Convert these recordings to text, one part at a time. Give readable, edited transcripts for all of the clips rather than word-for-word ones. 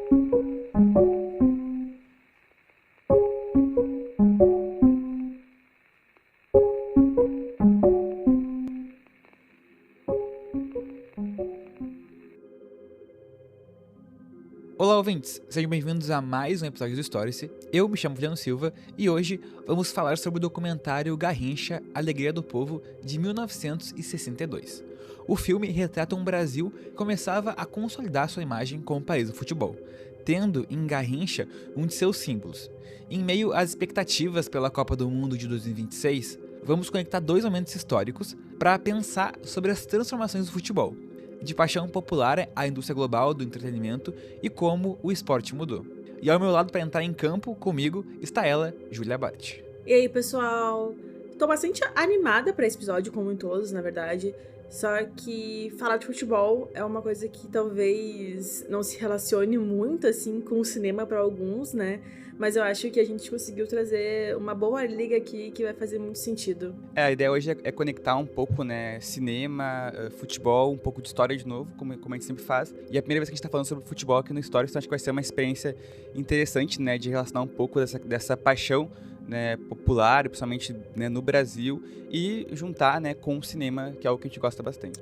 Olá, ouvintes! Sejam bem-vindos a mais um episódio do Stories. Eu me chamo Juliano Silva e hoje vamos falar sobre o documentário Garrincha, Alegria do Povo, de 1962. O filme retrata um Brasil que começava a consolidar sua imagem como país do futebol, tendo em Garrincha um de seus símbolos. Em meio às expectativas pela Copa do Mundo de 2026, vamos conectar dois momentos históricos para pensar sobre as transformações do futebol, de paixão popular à indústria global do entretenimento e como o esporte mudou. E ao meu lado, para entrar em campo comigo, está ela, Júlia Bart. E aí, pessoal? Tô bastante animada para esse episódio, como em todos, na verdade. Só que falar de futebol é uma coisa que talvez não se relacione muito, assim, com o cinema para alguns, né? Mas eu acho que a gente conseguiu trazer uma boa liga aqui que vai fazer muito sentido. A ideia hoje é conectar um pouco, né, cinema, futebol, um pouco de história de novo, como a gente sempre faz. E é a primeira vez que a gente tá falando sobre futebol aqui no Stories, então acho que vai ser uma experiência interessante, né, de relacionar um pouco dessa paixão, né, popular, principalmente, né, no Brasil, e juntar, né, com o cinema, que é algo que a gente gosta bastante.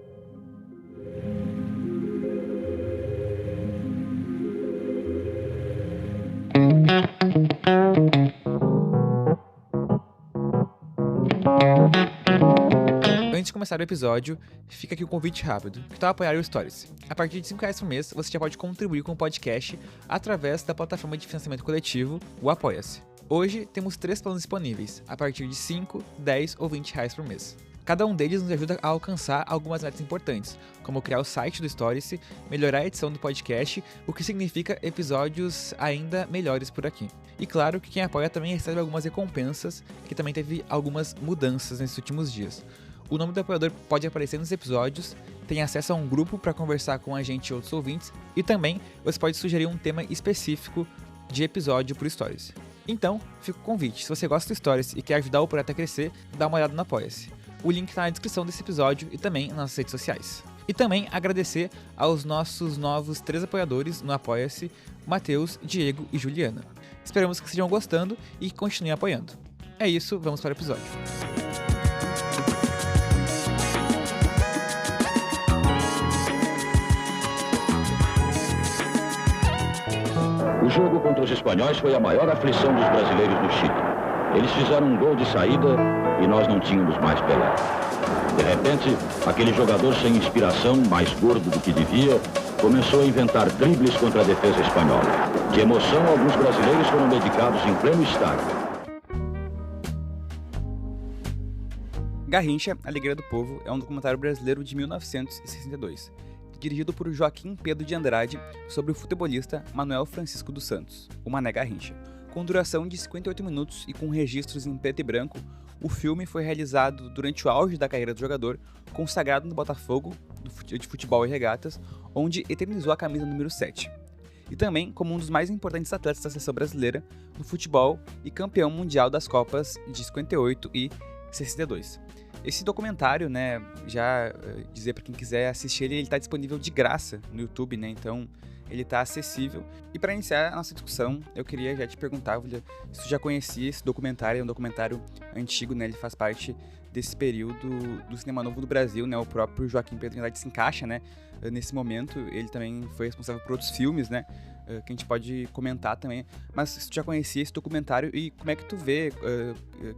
Antes de começar o episódio, fica aqui um convite rápido, que tal apoiar o Stories. A partir de R$5 por mês, você já pode contribuir com o podcast através da plataforma de financiamento coletivo, o Apoia-se. Hoje temos 3 planos disponíveis, a partir de R$5, R$10 ou R$20 por mês. Cada um deles nos ajuda a alcançar algumas metas importantes, como criar o site do Stories, melhorar a edição do podcast, o que significa episódios ainda melhores por aqui. E claro que quem apoia também recebe algumas recompensas, que também teve algumas mudanças nesses últimos dias. O nome do apoiador pode aparecer nos episódios, tem acesso a um grupo para conversar com a gente e outros ouvintes, e também você pode sugerir um tema específico de episódio por Stories. Então, fica o convite, se você gosta do Stories e quer ajudar o projeto a crescer, dá uma olhada no Apoia-se. O link está na descrição desse episódio e também nas nossas redes sociais. E também agradecer aos nossos novos 3 apoiadores no Apoia-se, Matheus, Diego e Juliana. Esperamos que estejam gostando e que continuem apoiando. É isso, vamos para o episódio. O jogo contra os espanhóis foi a maior aflição dos brasileiros no Chile. Eles fizeram um gol de saída e nós não tínhamos mais Pelé. De repente, aquele jogador sem inspiração, mais gordo do que devia, começou a inventar dribles contra a defesa espanhola. De emoção, alguns brasileiros foram medicados em pleno estádio. Garrincha, Alegria do Povo, é um documentário brasileiro de 1962, dirigido por Joaquim Pedro de Andrade, sobre o futebolista Manuel Francisco dos Santos, o Mané Garrincha. Com duração de 58 minutos e com registros em preto e branco, o filme foi realizado durante o auge da carreira do jogador, consagrado no Botafogo de Futebol e Regatas, onde eternizou a camisa número 7. E também como um dos mais importantes atletas da seleção brasileira no futebol e campeão mundial das Copas de 58 e 62. Esse documentário, né, já dizer para quem quiser assistir ele está disponível de graça no YouTube, né, então ele está acessível. E para iniciar a nossa discussão, eu queria já te perguntar, Julia, se tu já conhecia esse documentário, é um documentário antigo, né, ele faz parte desse período do cinema novo do Brasil, né, o próprio Joaquim Pedro de Andrade se encaixa, né, nesse momento, ele também foi responsável por outros filmes, né, que a gente pode comentar também, mas se tu já conhecia esse documentário e como é que tu vê,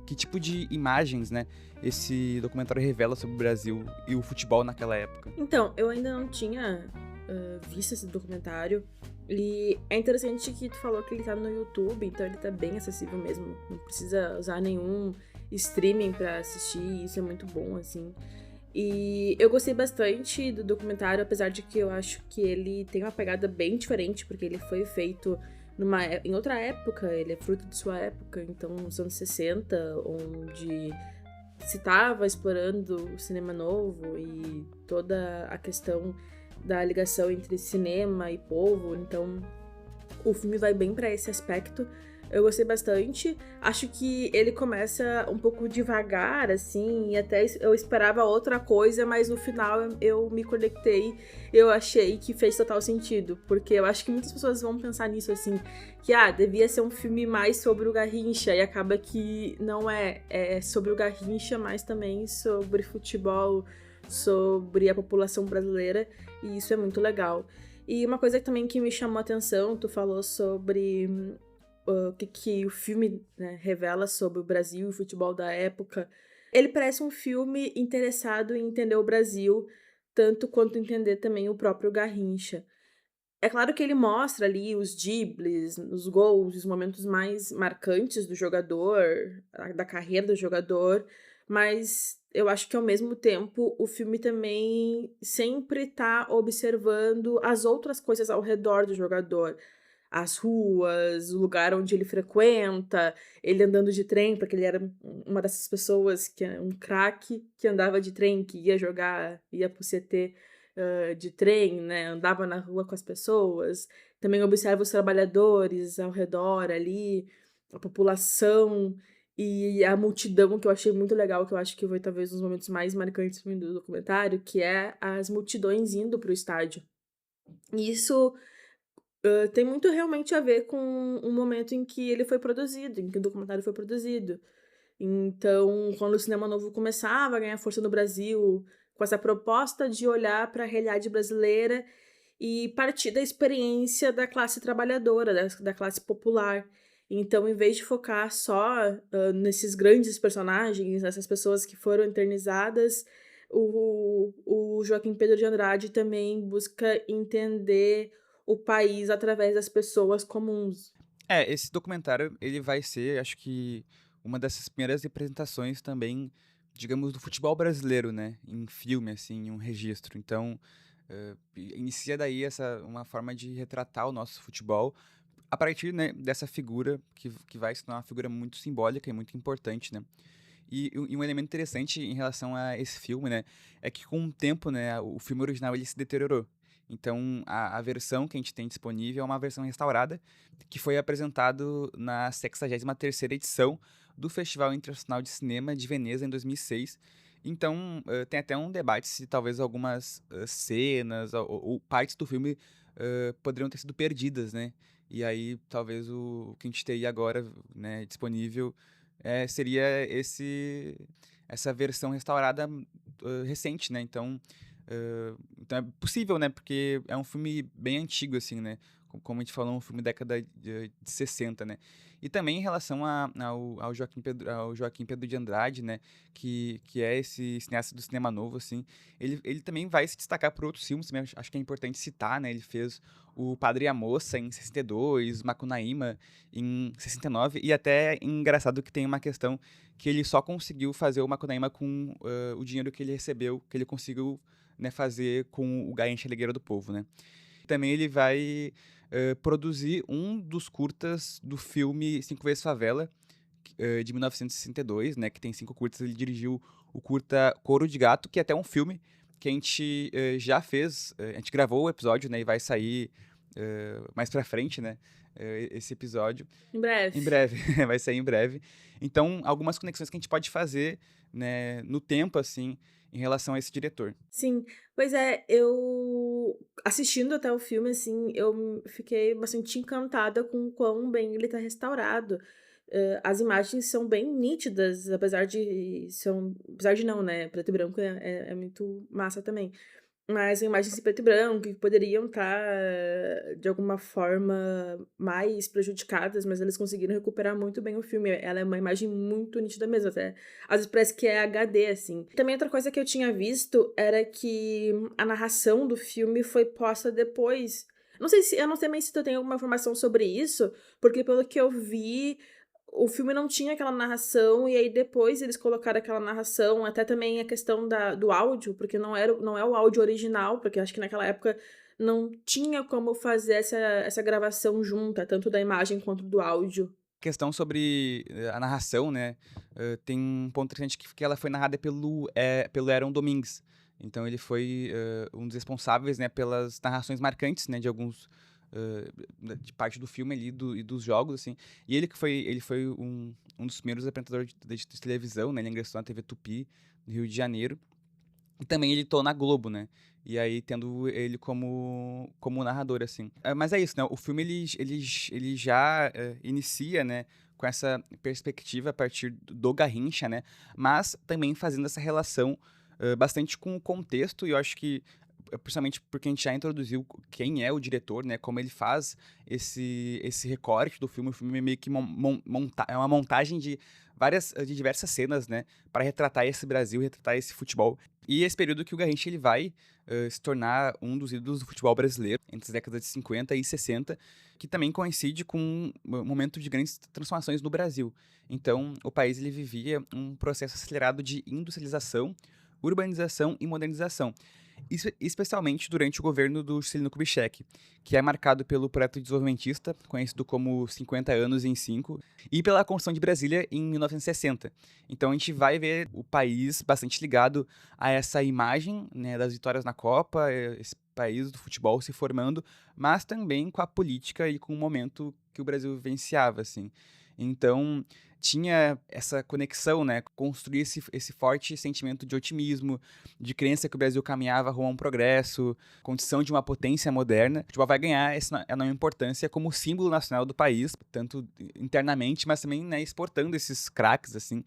que tipo de imagens, né, esse documentário revela sobre o Brasil e o futebol naquela época? Então, eu ainda não tinha visto esse documentário. E é interessante que tu falou que ele tá no YouTube, então ele tá bem acessível mesmo. Não precisa usar nenhum streaming pra assistir, isso é muito bom, assim. E eu gostei bastante do documentário, apesar de que eu acho que ele tem uma pegada bem diferente, porque ele foi feito em outra época, ele é fruto de sua época, então nos anos 60, onde se estava explorando o cinema novo e toda a questão da ligação entre cinema e povo, então o filme vai bem para esse aspecto, Eu gostei bastante. Acho que ele começa um pouco devagar, assim, e até eu esperava outra coisa, mas no final eu me conectei, eu achei que fez total sentido. Porque eu acho que muitas pessoas vão pensar nisso, assim, que, devia ser um filme mais sobre o Garrincha, e acaba que não é sobre o Garrincha, mas também sobre futebol, sobre a população brasileira, e isso é muito legal. E uma coisa também que me chamou a atenção, tu falou sobre o que o filme, né, revela sobre o Brasil e o futebol da época. Ele parece um filme interessado em entender o Brasil, tanto quanto entender também o próprio Garrincha. É claro que ele mostra ali os dribles, os gols, os momentos mais marcantes do jogador, da carreira do jogador, mas eu acho que ao mesmo tempo o filme também sempre tá observando as outras coisas ao redor do jogador. As ruas, o lugar onde ele frequenta, ele andando de trem, porque ele era uma dessas pessoas que é um craque que andava de trem, que ia jogar, ia pro CT de trem, né? Andava na rua com as pessoas. Também observa os trabalhadores ao redor ali, a população e a multidão, que eu achei muito legal, que eu acho que foi talvez um dos momentos mais marcantes do documentário, que é as multidões indo pro estádio. E isso tem muito realmente a ver com o momento em que ele foi produzido, em que o documentário foi produzido. Então, quando o cinema novo começava a ganhar força no Brasil, com essa proposta de olhar para a realidade brasileira e partir da experiência da classe trabalhadora, da classe popular. Então, em vez de focar só nesses grandes personagens, nessas pessoas que foram eternizadas, o Joaquim Pedro de Andrade também busca entender o país através das pessoas comuns. Esse documentário, ele vai ser, acho que, uma dessas primeiras representações também, digamos, do futebol brasileiro, né? Em filme, assim, em um registro. Então, inicia daí uma forma de retratar o nosso futebol a partir, né, dessa figura que vai se tornar uma figura muito simbólica e muito importante, né? E um elemento interessante em relação a esse filme, né, é que com o tempo, né, o filme original ele se deteriorou. Então, a versão que a gente tem disponível é uma versão restaurada, que foi apresentado na 63ª edição do Festival Internacional de Cinema de Veneza, em 2006. Então, tem até um debate se talvez algumas cenas ou partes do filme poderiam ter sido perdidas, né? E aí, talvez o que a gente teria agora, né, disponível seria essa versão restaurada recente, né? Então é possível, né? Porque é um filme bem antigo, assim, né? Como a gente falou, um filme década de 60, né? E também em relação ao Joaquim Pedro de Andrade, né? Que é esse cineasta do cinema novo, assim. Ele também vai se destacar por outros filmes, também acho que é importante citar, né? Ele fez o Padre e a Moça em 62, Macunaíma em 69, e até engraçado que tem uma questão que ele só conseguiu fazer o Macunaíma com o dinheiro que ele recebeu, que ele conseguiu, né, fazer com o Garrincha Ligueira do Povo, né? Também ele vai produzir um dos curtas do filme Cinco Vezes Favela, de 1962, né, que tem 5 curtas. Ele dirigiu o curta Couro de Gato, que é até um filme que a gente já fez, a gente gravou o episódio, né, e vai sair mais pra frente, né, esse episódio. Em breve. Em breve, vai sair em breve. Então, algumas conexões que a gente pode fazer, né, no tempo, assim, em relação a esse diretor. Sim, pois é, eu assistindo até o filme, assim, eu fiquei bastante encantada com o quão bem ele tá restaurado. As imagens são bem nítidas, apesar de não, né, preto e branco é muito massa também. Mas são imagens em preto e branco que poderiam estar, de alguma forma, mais prejudicadas, mas eles conseguiram recuperar muito bem o filme. Ela é uma imagem muito nítida mesmo, até. Às vezes parece que é HD, assim. Também outra coisa que eu tinha visto era que a narração do filme foi posta depois. Eu não sei mais se tu tem alguma informação sobre isso, porque pelo que eu vi, o filme não tinha aquela narração, e aí depois eles colocaram aquela narração, até também a questão do áudio, porque não é o áudio original, porque acho que naquela época não tinha como fazer essa gravação junta, tanto da imagem quanto do áudio. Questão sobre a narração, né? Tem um ponto interessante que ela foi narrada pelo Aaron Domingues. Então ele foi um dos responsáveis, né, pelas narrações marcantes, né, de alguns de parte do filme ali e dos jogos, assim. E ele foi um dos primeiros apresentadores de televisão, né? Ele ingressou na TV Tupi, no Rio de Janeiro. E também ele tô na Globo, né? E aí, tendo ele como narrador, assim. Mas é isso, né? O filme, ele já inicia, né? Com essa perspectiva a partir do Garrincha, né? Mas também fazendo essa relação bastante com o contexto. E eu acho que, principalmente porque a gente já introduziu quem é o diretor, né? Como ele faz esse recorte do filme. O filme é meio que é uma montagem de diversas cenas, né? Para retratar esse Brasil, retratar esse futebol. E esse período que o Garrincha ele vai se tornar um dos ídolos do futebol brasileiro, entre as décadas de 50 e 60, que também coincide com um momento de grandes transformações no Brasil. Então, o país ele vivia um processo acelerado de industrialização, urbanização e modernização. Isso, especialmente durante o governo do Juscelino Kubitschek, que é marcado pelo projeto desenvolvimentista, conhecido como 50 anos em 5, e pela Constituição de Brasília em 1960. Então a gente vai ver o país bastante ligado a essa imagem, né, das vitórias na Copa, esse país do futebol se formando, mas também com a política e com o momento que o Brasil vivenciava, assim. Então, tinha essa conexão, né? Construir esse forte sentimento de otimismo, de crença que o Brasil caminhava rumo a um progresso, condição de uma potência moderna. O futebol vai ganhar essa enorme importância como símbolo nacional do país, tanto internamente, mas também, né, exportando esses craques, assim.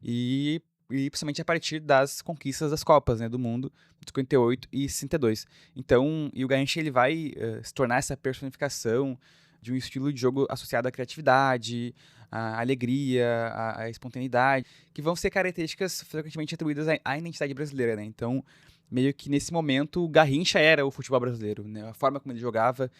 E principalmente a partir das conquistas das Copas, né, do mundo, de 58 e 62. Então, o Garrincha ele vai se tornar essa personificação de um estilo de jogo associado à criatividade, à alegria, à espontaneidade, que vão ser características frequentemente atribuídas à identidade brasileira, né? Então, meio que nesse momento, o Garrincha era o futebol brasileiro, né? A forma como ele jogava,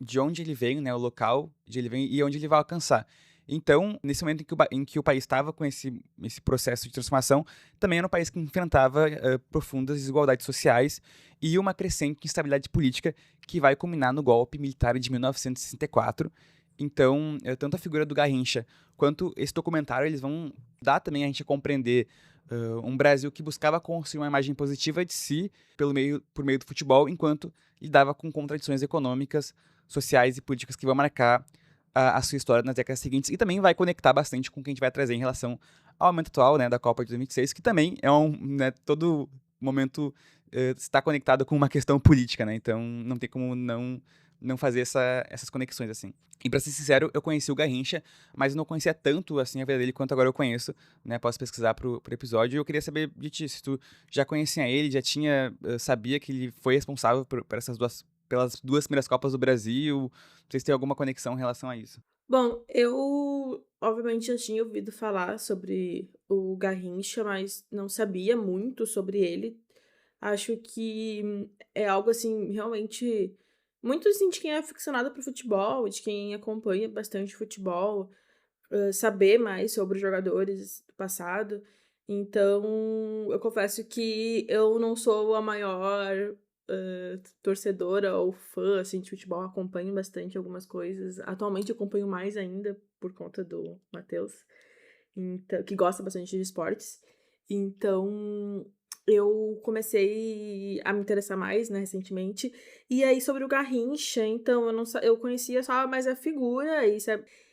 de onde ele veio, né? O local de ele vem e onde ele vai alcançar. Então, nesse momento em que o país estava com esse processo de transformação, também era um país que enfrentava profundas desigualdades sociais e uma crescente instabilidade política que vai culminar no golpe militar de 1964. Então, tanto a figura do Garrincha quanto esse documentário, eles vão dar também a gente a compreender um Brasil que buscava construir uma imagem positiva de si por meio do futebol, enquanto lidava com contradições econômicas, sociais e políticas que vão marcar a sua história nas décadas seguintes, e também vai conectar bastante com o que a gente vai trazer em relação ao momento atual, né, da Copa de 2026, que também é né, todo momento está conectado com uma questão política, né, então não tem como não fazer essas conexões, assim. E pra ser sincero, eu conheci o Garrincha, mas eu não conhecia tanto, assim, a vida dele quanto agora eu conheço, né, posso pesquisar pro episódio, e eu queria saber de ti, se tu já conhecia ele, já sabia que ele foi responsável pelas duas primeiras Copas do Brasil. Vocês têm alguma conexão em relação a isso? Bom, eu obviamente já tinha ouvido falar sobre o Garrincha, mas não sabia muito sobre ele. Acho que é algo assim, realmente, muito assim, de quem é aficionado por futebol, de quem acompanha bastante futebol, saber mais sobre os jogadores do passado. Então, eu confesso que eu não sou a maior torcedora ou fã assim, de futebol, acompanho bastante algumas coisas. Atualmente eu acompanho mais ainda por conta do Matheus, então, que gosta bastante de esportes. Então, eu comecei a me interessar mais, né, recentemente. E aí, sobre o Garrincha, então, eu conhecia só mais a figura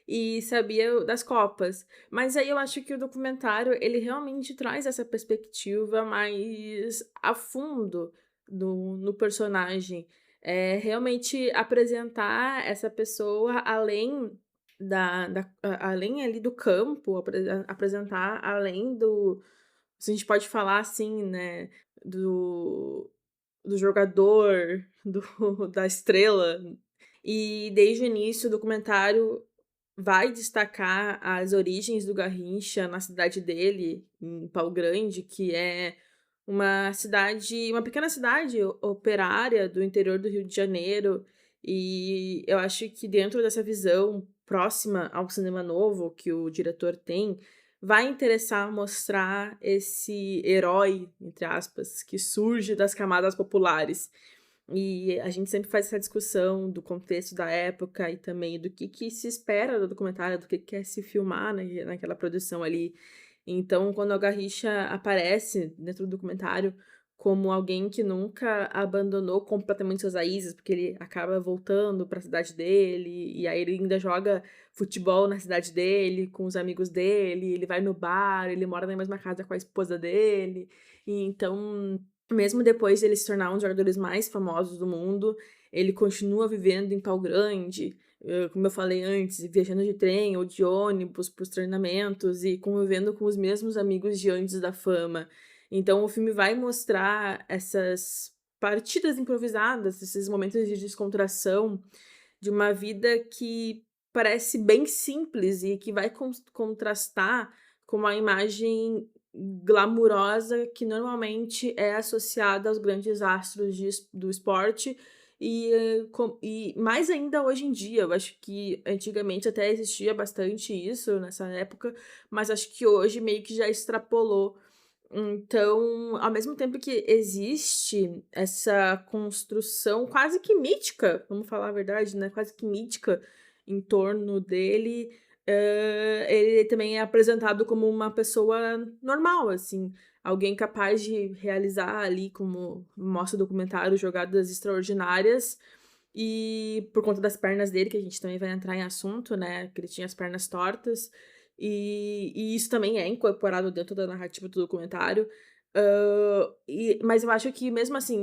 e sabia das Copas. Mas aí eu acho que o documentário, ele realmente traz essa perspectiva mais a fundo no personagem. Realmente apresentar essa pessoa além além ali do campo, apresentar além do... Se a gente pode falar assim, né, do jogador, da estrela. E desde o início, o documentário vai destacar as origens do Garrincha na cidade dele, em Pau Grande, que é uma pequena cidade operária do interior do Rio de Janeiro. E eu acho que dentro dessa visão próxima ao cinema novo que o diretor tem, vai interessar mostrar esse herói, entre aspas, que surge das camadas populares. E a gente sempre faz essa discussão do contexto da época e também do que se espera do documentário, do que quer se filmar naquela produção ali. Então, quando a Garrincha aparece dentro do documentário como alguém que nunca abandonou completamente suas raízes, porque ele acaba voltando para a cidade dele, e aí ele ainda joga futebol na cidade dele, com os amigos dele, ele vai no bar, ele mora na mesma casa com a esposa dele. E então, mesmo depois de ele se tornar um dos jogadores mais famosos do mundo, ele continua vivendo em Pau Grande, como eu falei antes, viajando de trem ou de ônibus para os treinamentos e convivendo com os mesmos amigos de antes da fama. Então o filme vai mostrar essas partidas improvisadas, esses momentos de descontração de uma vida que parece bem simples e que vai contrastar com uma imagem glamurosa que normalmente é associada aos grandes astros do esporte e mais ainda hoje em dia. Eu acho que antigamente até existia bastante isso nessa época, mas acho que hoje meio que já extrapolou. Então, ao mesmo tempo que existe essa construção quase que mítica, vamos falar a verdade, né? Quase que mítica em torno dele, ele também é apresentado como uma pessoa normal, assim, alguém capaz de realizar ali, como mostra o documentário, jogadas extraordinárias. E por conta das pernas dele, que a gente também vai entrar em assunto, né? Que ele tinha as pernas tortas. E isso também é incorporado dentro da narrativa do documentário. Mas eu acho que mesmo assim,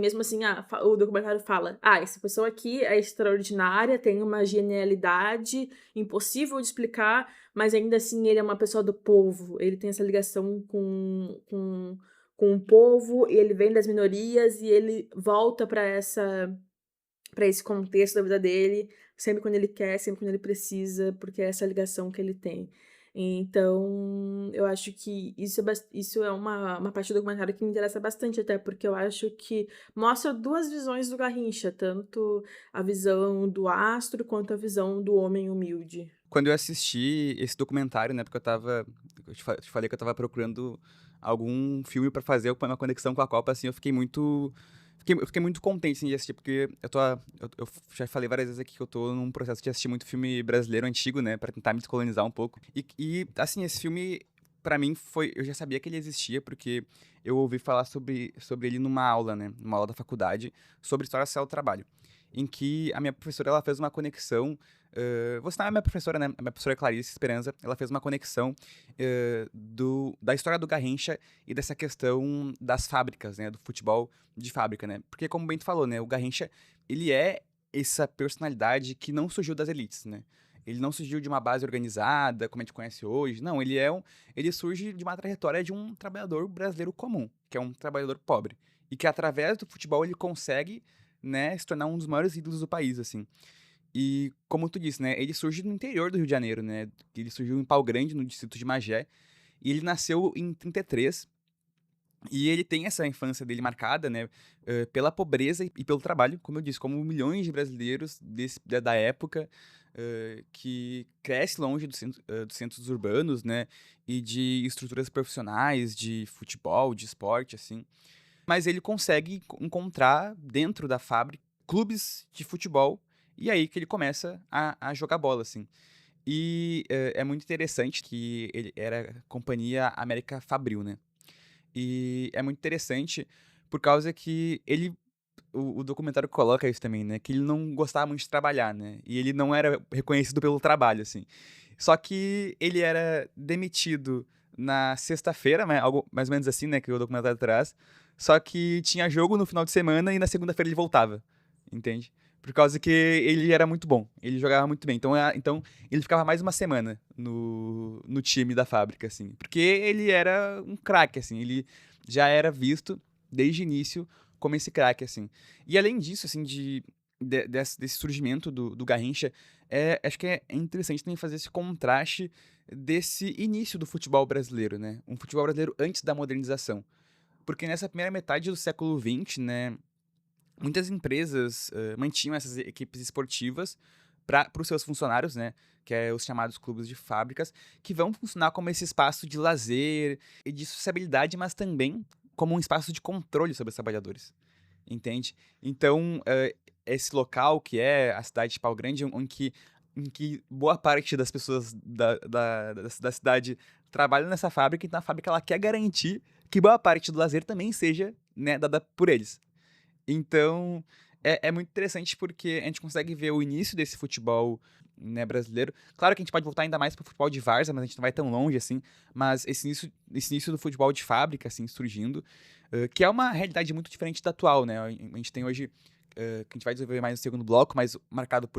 o documentário fala: essa pessoa aqui é extraordinária, tem uma genialidade impossível de explicar, mas ainda assim ele é uma pessoa do povo, ele tem essa ligação com o povo, e ele vem das minorias, e ele volta para esse contexto da vida dele, sempre quando ele quer, sempre quando ele precisa, porque é essa ligação que ele tem. Então, eu acho que isso é uma parte do documentário que me interessa bastante, até porque eu acho que mostra duas visões do Garrincha, tanto a visão do astro quanto a visão do homem humilde. Quando eu assisti esse documentário, né, porque eu te falei que eu tava procurando algum filme pra fazer uma conexão com a Copa, assim, eu fiquei muito contente, assim, de assistir, porque eu já falei várias vezes aqui que eu tô num processo de assistir muito filme brasileiro antigo, né, pra tentar me descolonizar um pouco. E assim, esse filme, pra mim, eu já sabia que ele existia, porque eu ouvi falar sobre ele numa aula, né, numa aula da faculdade, sobre história social do trabalho, em que a minha professora, ela fez uma conexão. Vou citar a minha professora, né? A minha professora Clarice Esperança, ela fez uma conexão da história do Garrincha e dessa questão das fábricas, né? Do futebol de fábrica, né? Porque, como o Bento falou, né? O Garrincha, ele é essa personalidade que não surgiu das elites, né? Ele não surgiu de uma base organizada, como a gente conhece hoje. Não, ele surge de uma trajetória de um trabalhador brasileiro comum, que é um trabalhador pobre. E que, através do futebol, ele consegue, né, se tornar um dos maiores ídolos do país, assim. E, como tu disse, né, ele surge no interior do Rio de Janeiro, né, ele surgiu em Pau Grande, no distrito de Magé, e ele nasceu em 33, e ele tem essa infância dele marcada, né, pela pobreza e pelo trabalho, como eu disse, como milhões de brasileiros da época, que cresce longe dos centros urbanos, né, e de estruturas profissionais, de futebol, de esporte, assim. Mas ele consegue encontrar dentro da fábrica clubes de futebol, e aí que ele começa a jogar bola, assim. E é muito interessante que ele era Companhia América Fabril, né? E é muito interessante por causa que o documentário coloca isso também, né? Que ele não gostava muito de trabalhar, né? E ele não era reconhecido pelo trabalho, assim. Só que ele era demitido na sexta-feira, né? Algo mais ou menos assim, né? Que o documentário traz. Só que tinha jogo no final de semana e na segunda-feira ele voltava, entende? Por causa que ele era muito bom, ele jogava muito bem. Então ele ficava mais uma semana no time da fábrica, assim. Porque ele era um craque, assim. Ele já era visto, desde o início, como esse craque, assim. E além disso, assim, desse surgimento do Garrincha, acho que é interessante também fazer esse contraste desse início do futebol brasileiro, né? Um futebol brasileiro antes da modernização. Porque nessa primeira metade do século XX, né, muitas empresas mantinham essas equipes esportivas para os seus funcionários, né, que é os chamados clubes de fábricas, que vão funcionar como esse espaço de lazer e de sociabilidade, mas também como um espaço de controle sobre os trabalhadores, entende? Então, esse local que é a cidade de Pau Grande, em que boa parte das pessoas da cidade trabalham nessa fábrica, então a fábrica ela quer garantir que boa parte do lazer também seja né, dada por eles. Então, é muito interessante porque a gente consegue ver o início desse futebol, né, brasileiro. Claro que a gente pode voltar ainda mais pro futebol de várzea, mas a gente não vai tão longe, assim. Mas esse início do futebol de fábrica, assim, surgindo, que é uma realidade muito diferente da atual, né? A gente tem hoje, que a gente vai desenvolver mais no segundo bloco, mas marcado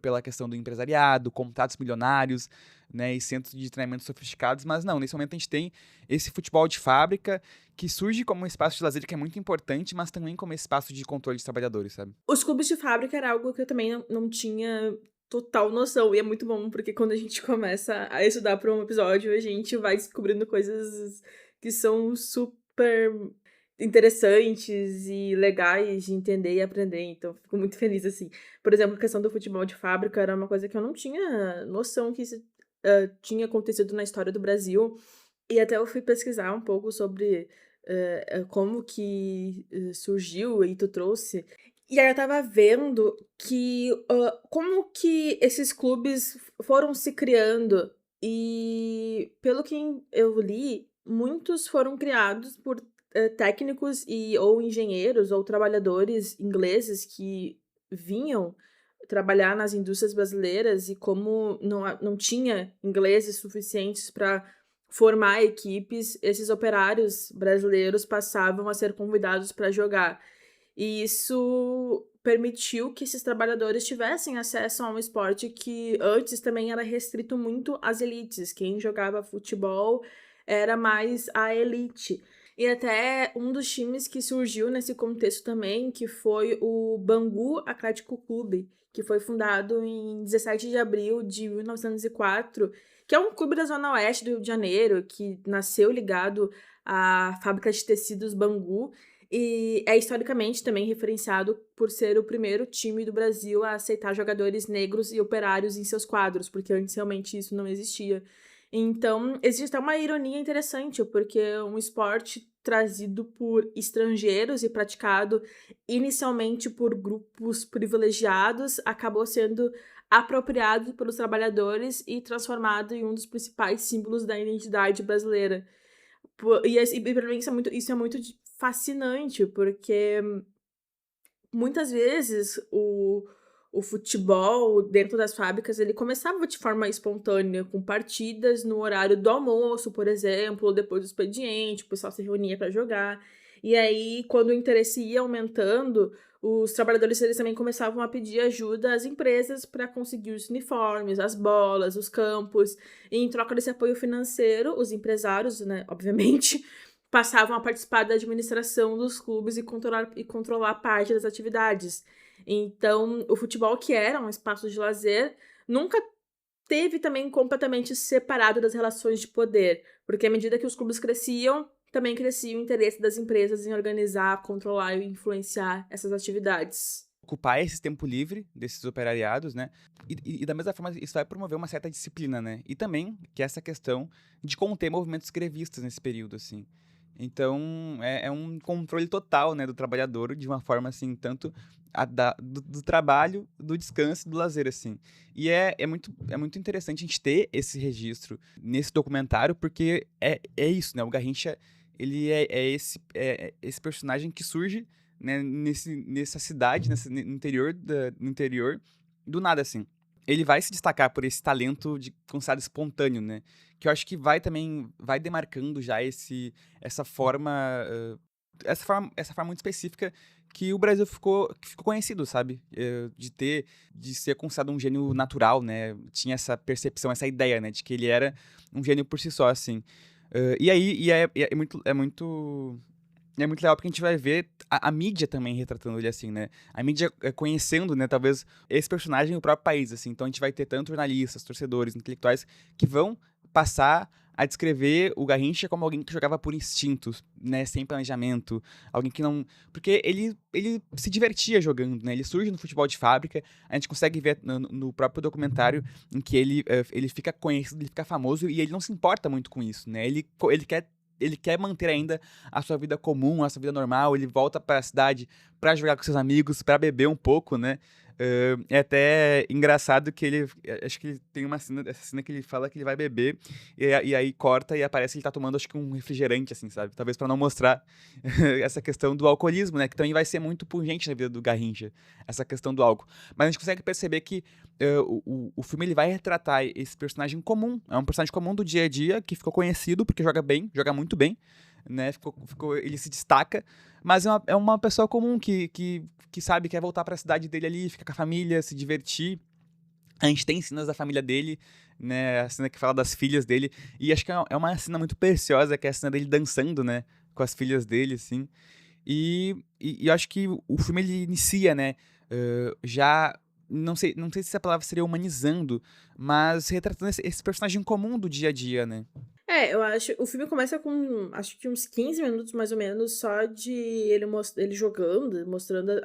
pela questão do empresariado, contratos milionários, né, e centros de treinamento sofisticados, mas não, nesse momento a gente tem esse futebol de fábrica que surge como um espaço de lazer que é muito importante, mas também como espaço de controle de trabalhadores, sabe? Os clubes de fábrica era algo que eu também não tinha total noção, e é muito bom, porque quando a gente começa a estudar para um episódio, a gente vai descobrindo coisas que são super interessantes e legais de entender e aprender, então fico muito feliz, assim. Por exemplo, a questão do futebol de fábrica era uma coisa que eu não tinha noção que isso tinha acontecido na história do Brasil, e até eu fui pesquisar um pouco sobre como que surgiu, e tu trouxe. E aí eu tava vendo que como que esses clubes foram se criando. E pelo que eu li, muitos foram criados por técnicos ou engenheiros ou trabalhadores ingleses que vinham trabalhar nas indústrias brasileiras, e como não tinha ingleses suficientes para formar equipes, esses operários brasileiros passavam a ser convidados para jogar. E isso permitiu que esses trabalhadores tivessem acesso a um esporte que antes também era restrito muito às elites. Quem jogava futebol era mais a elite. E até um dos times que surgiu nesse contexto também, que foi o Bangu Atlético Clube, que foi fundado em 17 de abril de 1904, que é um clube da Zona Oeste do Rio de Janeiro, que nasceu ligado à fábrica de tecidos Bangu, e é historicamente também referenciado por ser o primeiro time do Brasil a aceitar jogadores negros e operários em seus quadros, porque antes realmente isso não existia. Então, existe até uma ironia interessante, porque um esporte trazido por estrangeiros e praticado inicialmente por grupos privilegiados acabou sendo apropriado pelos trabalhadores e transformado em um dos principais símbolos da identidade brasileira. E para mim isso é muito fascinante, porque muitas vezes o futebol dentro das fábricas, ele começava de forma espontânea, com partidas no horário do almoço, por exemplo, ou depois do expediente, o pessoal se reunia para jogar. E aí, quando o interesse ia aumentando, os trabalhadores eles também começavam a pedir ajuda às empresas para conseguir os uniformes, as bolas, os campos. E em troca desse apoio financeiro, os empresários, né, obviamente, passavam a participar da administração dos clubes e controlar parte das atividades. Então, o futebol, que era um espaço de lazer, nunca teve também completamente separado das relações de poder, porque à medida que os clubes cresciam, também crescia o interesse das empresas em organizar, controlar e influenciar essas atividades. Ocupar esse tempo livre desses operariados, né? E da mesma forma, isso vai promover uma certa disciplina, né? E também que essa questão de conter movimentos grevistas nesse período, assim. Então, é um controle total, né, do trabalhador, de uma forma, assim, tanto do trabalho, do descanso e do lazer, assim. E é muito interessante a gente ter esse registro nesse documentário, porque é isso, né? O Garrincha, ele é esse personagem que surge, né, nessa cidade, no interior, do nada, assim. Ele vai se destacar por esse talento considerado espontâneo, né? Que eu acho que vai demarcando já essa forma muito específica que o Brasil ficou conhecido, sabe? De ser considerado um gênio natural, né? Tinha essa percepção, essa ideia, né? De que ele era um gênio por si só, assim. É muito legal porque a gente vai ver a mídia também retratando ele assim, né? A mídia conhecendo, né, talvez, esse personagem no próprio país, assim. Então a gente vai ter tanto jornalistas, torcedores, intelectuais que vão passar a descrever o Garrincha como alguém que jogava por instintos, né, sem planejamento, alguém que não... Porque ele se divertia jogando, né? Ele surge no futebol de fábrica, a gente consegue ver no próprio documentário em que ele fica conhecido, ele fica famoso e ele não se importa muito com isso, né? Ele quer manter ainda a sua vida comum, a sua vida normal, ele volta para a cidade para jogar com seus amigos, para beber um pouco, né? É até engraçado que ele... Acho que ele tem essa cena que ele fala que ele vai beber, e aí corta e aparece que ele tá tomando, acho que um refrigerante, assim, sabe? Talvez pra não mostrar essa questão do alcoolismo, né? Que também vai ser muito pungente na vida do Garrincha, essa questão do álcool. Mas a gente consegue perceber que o filme ele vai retratar esse personagem comum. É um personagem comum do dia a dia, que ficou conhecido porque joga bem, joga muito bem, né? Ele se destaca, mas é uma pessoa comum que sabe, quer voltar pra cidade dele ali, ficar com a família, se divertir. A gente tem cenas da família dele, né? A cena que fala das filhas dele. E acho que é uma cena muito preciosa, que é a cena dele dançando, né? Com as filhas dele, assim. E eu acho que o filme ele inicia, né? Já. Não sei se a palavra seria humanizando, mas retratando esse personagem comum do dia a dia, né? Eu acho. O filme começa com, acho que uns 15 minutos mais ou menos, só de ele jogando, mostrando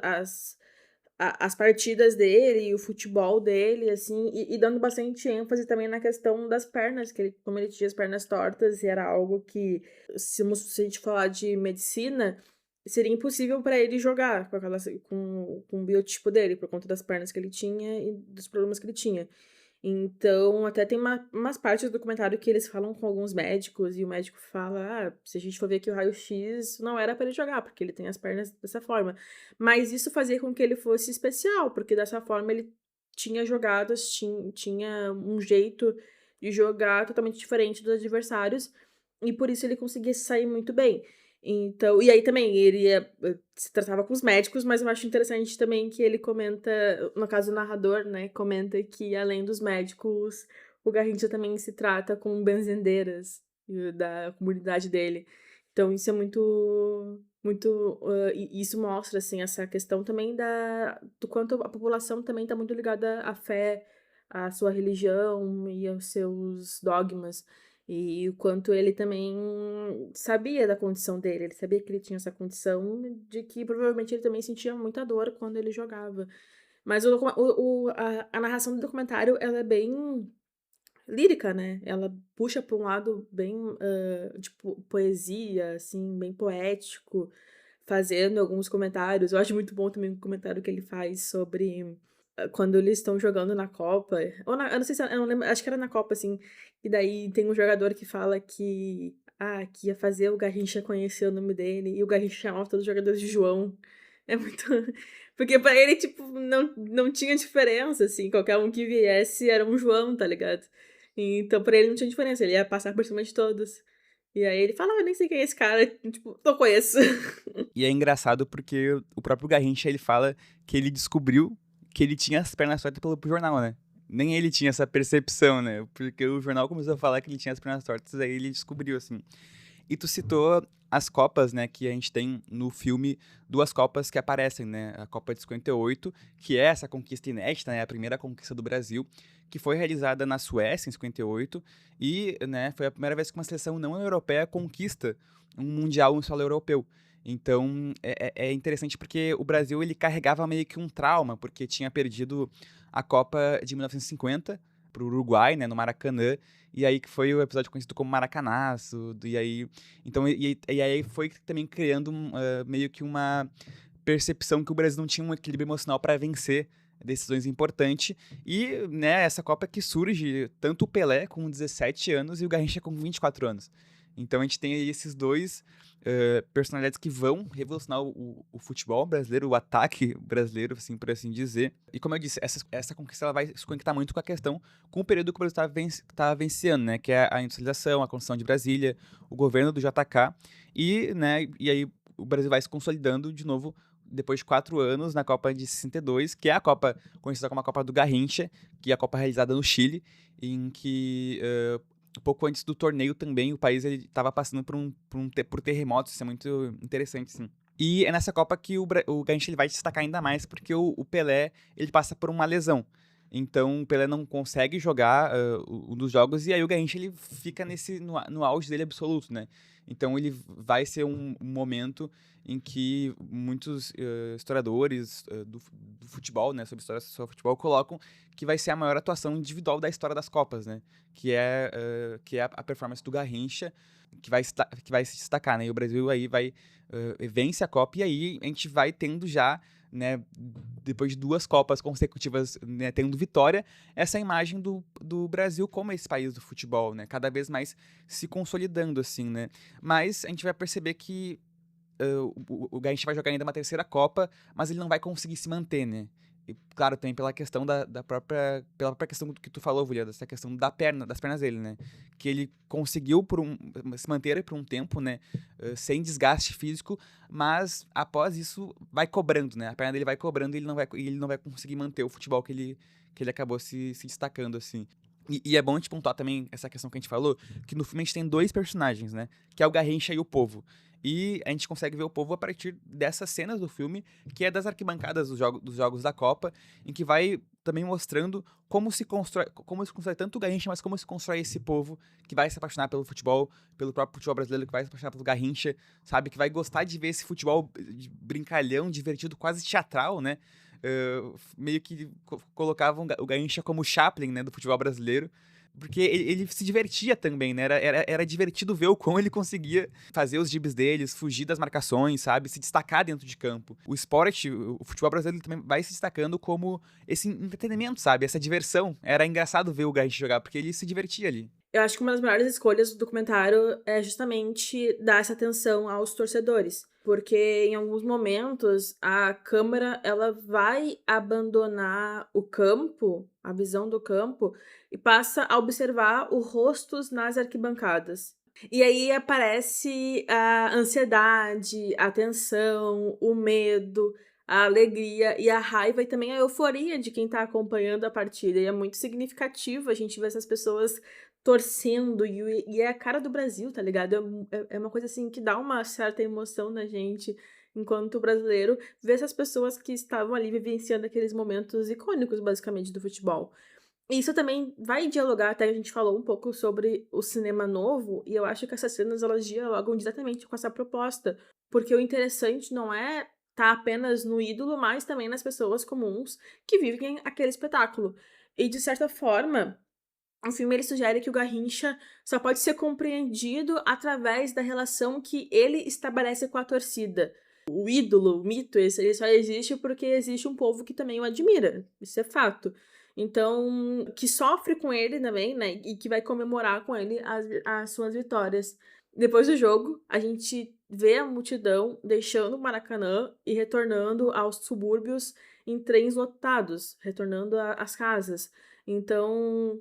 as partidas dele e o futebol dele, assim, e dando bastante ênfase também na questão das pernas, como ele tinha as pernas tortas, e era algo que, se a gente falar de medicina, seria impossível para ele jogar com o biotipo dele, por conta das pernas que ele tinha e dos problemas que ele tinha. Então, até tem umas partes do documentário que eles falam com alguns médicos, e o médico fala, se a gente for ver aqui o raio-x, não era pra ele jogar, porque ele tem as pernas dessa forma. Mas isso fazia com que ele fosse especial, porque dessa forma ele tinha jogadas, tinha um jeito de jogar totalmente diferente dos adversários, e por isso ele conseguia se sair muito bem. Então, e aí também, se tratava com os médicos, mas eu acho interessante também que ele comenta, no caso o narrador, né, comenta que além dos médicos, o Garrincha também se trata com benzendeiras da comunidade dele. Então isso é e isso mostra, assim, essa questão também do quanto a população também está muito ligada à fé, à sua religião e aos seus dogmas. E o quanto ele também sabia da condição dele, ele sabia que ele tinha essa condição, de que provavelmente ele também sentia muita dor quando ele jogava. Mas a narração do documentário, ela é bem lírica, né? Ela puxa para um lado bem, tipo, poesia, assim, bem poético, fazendo alguns comentários. Eu acho muito bom também o comentário que ele faz sobre quando eles estão jogando na Copa, eu não sei se, eu não lembro, acho que era na Copa, assim, e daí tem um jogador que fala que ia fazer o Garrincha conhecer o nome dele, e o Garrincha chamava todos os jogadores de João. É muito... Porque pra ele, tipo, não tinha diferença, assim, qualquer um que viesse era um João, tá ligado? Então pra ele não tinha diferença, ele ia passar por cima de todos. E aí ele fala, eu nem sei quem é esse cara, tipo, não conheço. E é engraçado porque o próprio Garrincha, ele fala que ele descobriu que ele tinha as pernas tortas pelo jornal, né? Nem ele tinha essa percepção, né? Porque o jornal começou a falar que ele tinha as pernas tortas, aí ele descobriu, assim. E tu citou as Copas, né, que a gente tem no filme, duas Copas que aparecem, né? A Copa de 58, que é essa conquista inédita, né? A primeira conquista do Brasil, que foi realizada na Suécia, em 58, e, né, foi a primeira vez que uma seleção não europeia conquista um mundial em solo europeu. Então, é interessante porque o Brasil, ele carregava meio que um trauma, porque tinha perdido a Copa de 1950 pro Uruguai, né, no Maracanã, e aí que foi o episódio conhecido como Maracanaço, e aí... Então, e aí foi também criando meio que uma percepção que o Brasil não tinha um equilíbrio emocional para vencer decisões importantes, e, né, essa Copa que surge tanto o Pelé com 17 anos e o Garrincha com 24 anos. Então a gente tem aí esses dois personalidades que vão revolucionar o futebol brasileiro, o ataque brasileiro, assim, por assim dizer. E como eu disse, essa conquista ela vai se conectar muito com a questão, com o período que o Brasil estava vencendo, né? Que é a industrialização, a construção de Brasília, o governo do JK. E, né, e aí o Brasil vai se consolidando de novo depois de 4 anos na Copa de 62, que é a Copa conhecida como a Copa do Garrincha, que é a Copa realizada no Chile, em que... pouco antes do torneio também, o país estava passando por terremotos, isso é muito interessante, sim. E é nessa Copa que o Garrincha ele vai destacar ainda mais, porque o Pelé ele passa por uma lesão. Então o Pelé não consegue jogar um dos jogos, e aí o Garrincha ele fica no auge dele absoluto, né? Então ele vai ser um momento em que muitos historiadores do futebol, né, sobre história do futebol, colocam que vai ser a maior atuação individual da história das Copas, né? Que é a performance do Garrincha, que vai se destacar, né? E o Brasil aí vence a Copa, e aí a gente vai tendo já né, depois de 2 Copas consecutivas, né, tendo vitória, essa imagem do Brasil como esse país do futebol, né, cada vez mais se consolidando, assim, né. Mas a gente vai perceber que o Garrincha vai jogar ainda uma 3ª Copa, mas ele não vai conseguir se manter, né. E, claro, também pela questão pela própria questão que tu falou, Julia, dessa questão das pernas dele, né. Que ele conseguiu se manter por um tempo, né, sem desgaste físico, mas após isso vai cobrando, né. A perna dele vai cobrando e ele não vai conseguir manter o futebol que ele acabou se destacando, assim. E é bom a gente pontuar também essa questão que a gente falou, que no filme a gente tem 2 personagens, né, que é o Garrincha e o Povo. E a gente consegue ver o Povo a partir dessas cenas do filme, que é das arquibancadas dos jogos da Copa, em que vai também mostrando como se constrói tanto o Garrincha, mas como se constrói esse povo que vai se apaixonar pelo futebol, pelo próprio futebol brasileiro, que vai se apaixonar pelo Garrincha, sabe? Que vai gostar de ver esse futebol brincalhão, divertido, quase teatral, né? Meio que colocavam o Garrincha como o Chaplin, né, do futebol brasileiro. Porque ele se divertia também, né? Era divertido ver o como ele conseguia fazer os dribbles deles, fugir das marcações, sabe? Se destacar dentro de campo. O esporte, o futebol brasileiro também vai se destacando como esse entretenimento, sabe? Essa diversão. Era engraçado ver o Garrincha jogar, porque ele se divertia ali. Eu acho que uma das melhores escolhas do documentário é justamente dar essa atenção aos torcedores. Porque em alguns momentos a câmera ela vai abandonar o campo, a visão do campo, e passa a observar os rostos nas arquibancadas. E aí aparece a ansiedade, a tensão, o medo, a alegria e a raiva e também a euforia de quem tá acompanhando a partida. E é muito significativo a gente ver essas pessoas torcendo e é a cara do Brasil, tá ligado? É uma coisa assim que dá uma certa emoção na gente, enquanto brasileiro, ver essas pessoas que estavam ali vivenciando aqueles momentos icônicos, basicamente, do futebol. E isso também vai dialogar, até a gente falou um pouco sobre o cinema novo, e eu acho que essas cenas, elas dialogam diretamente com essa proposta, porque o interessante não é estar apenas no ídolo, mas também nas pessoas comuns que vivem aquele espetáculo. E, de certa forma, o filme ele sugere que o Garrincha só pode ser compreendido através da relação que ele estabelece com a torcida. O ídolo, o mito, ele só existe porque existe um povo que também o admira. Isso é fato. Então, que sofre com ele também, né? E que vai comemorar com ele as suas vitórias. Depois do jogo, a gente vê a multidão deixando o Maracanã e retornando aos subúrbios em trens lotados, retornando às casas. Então,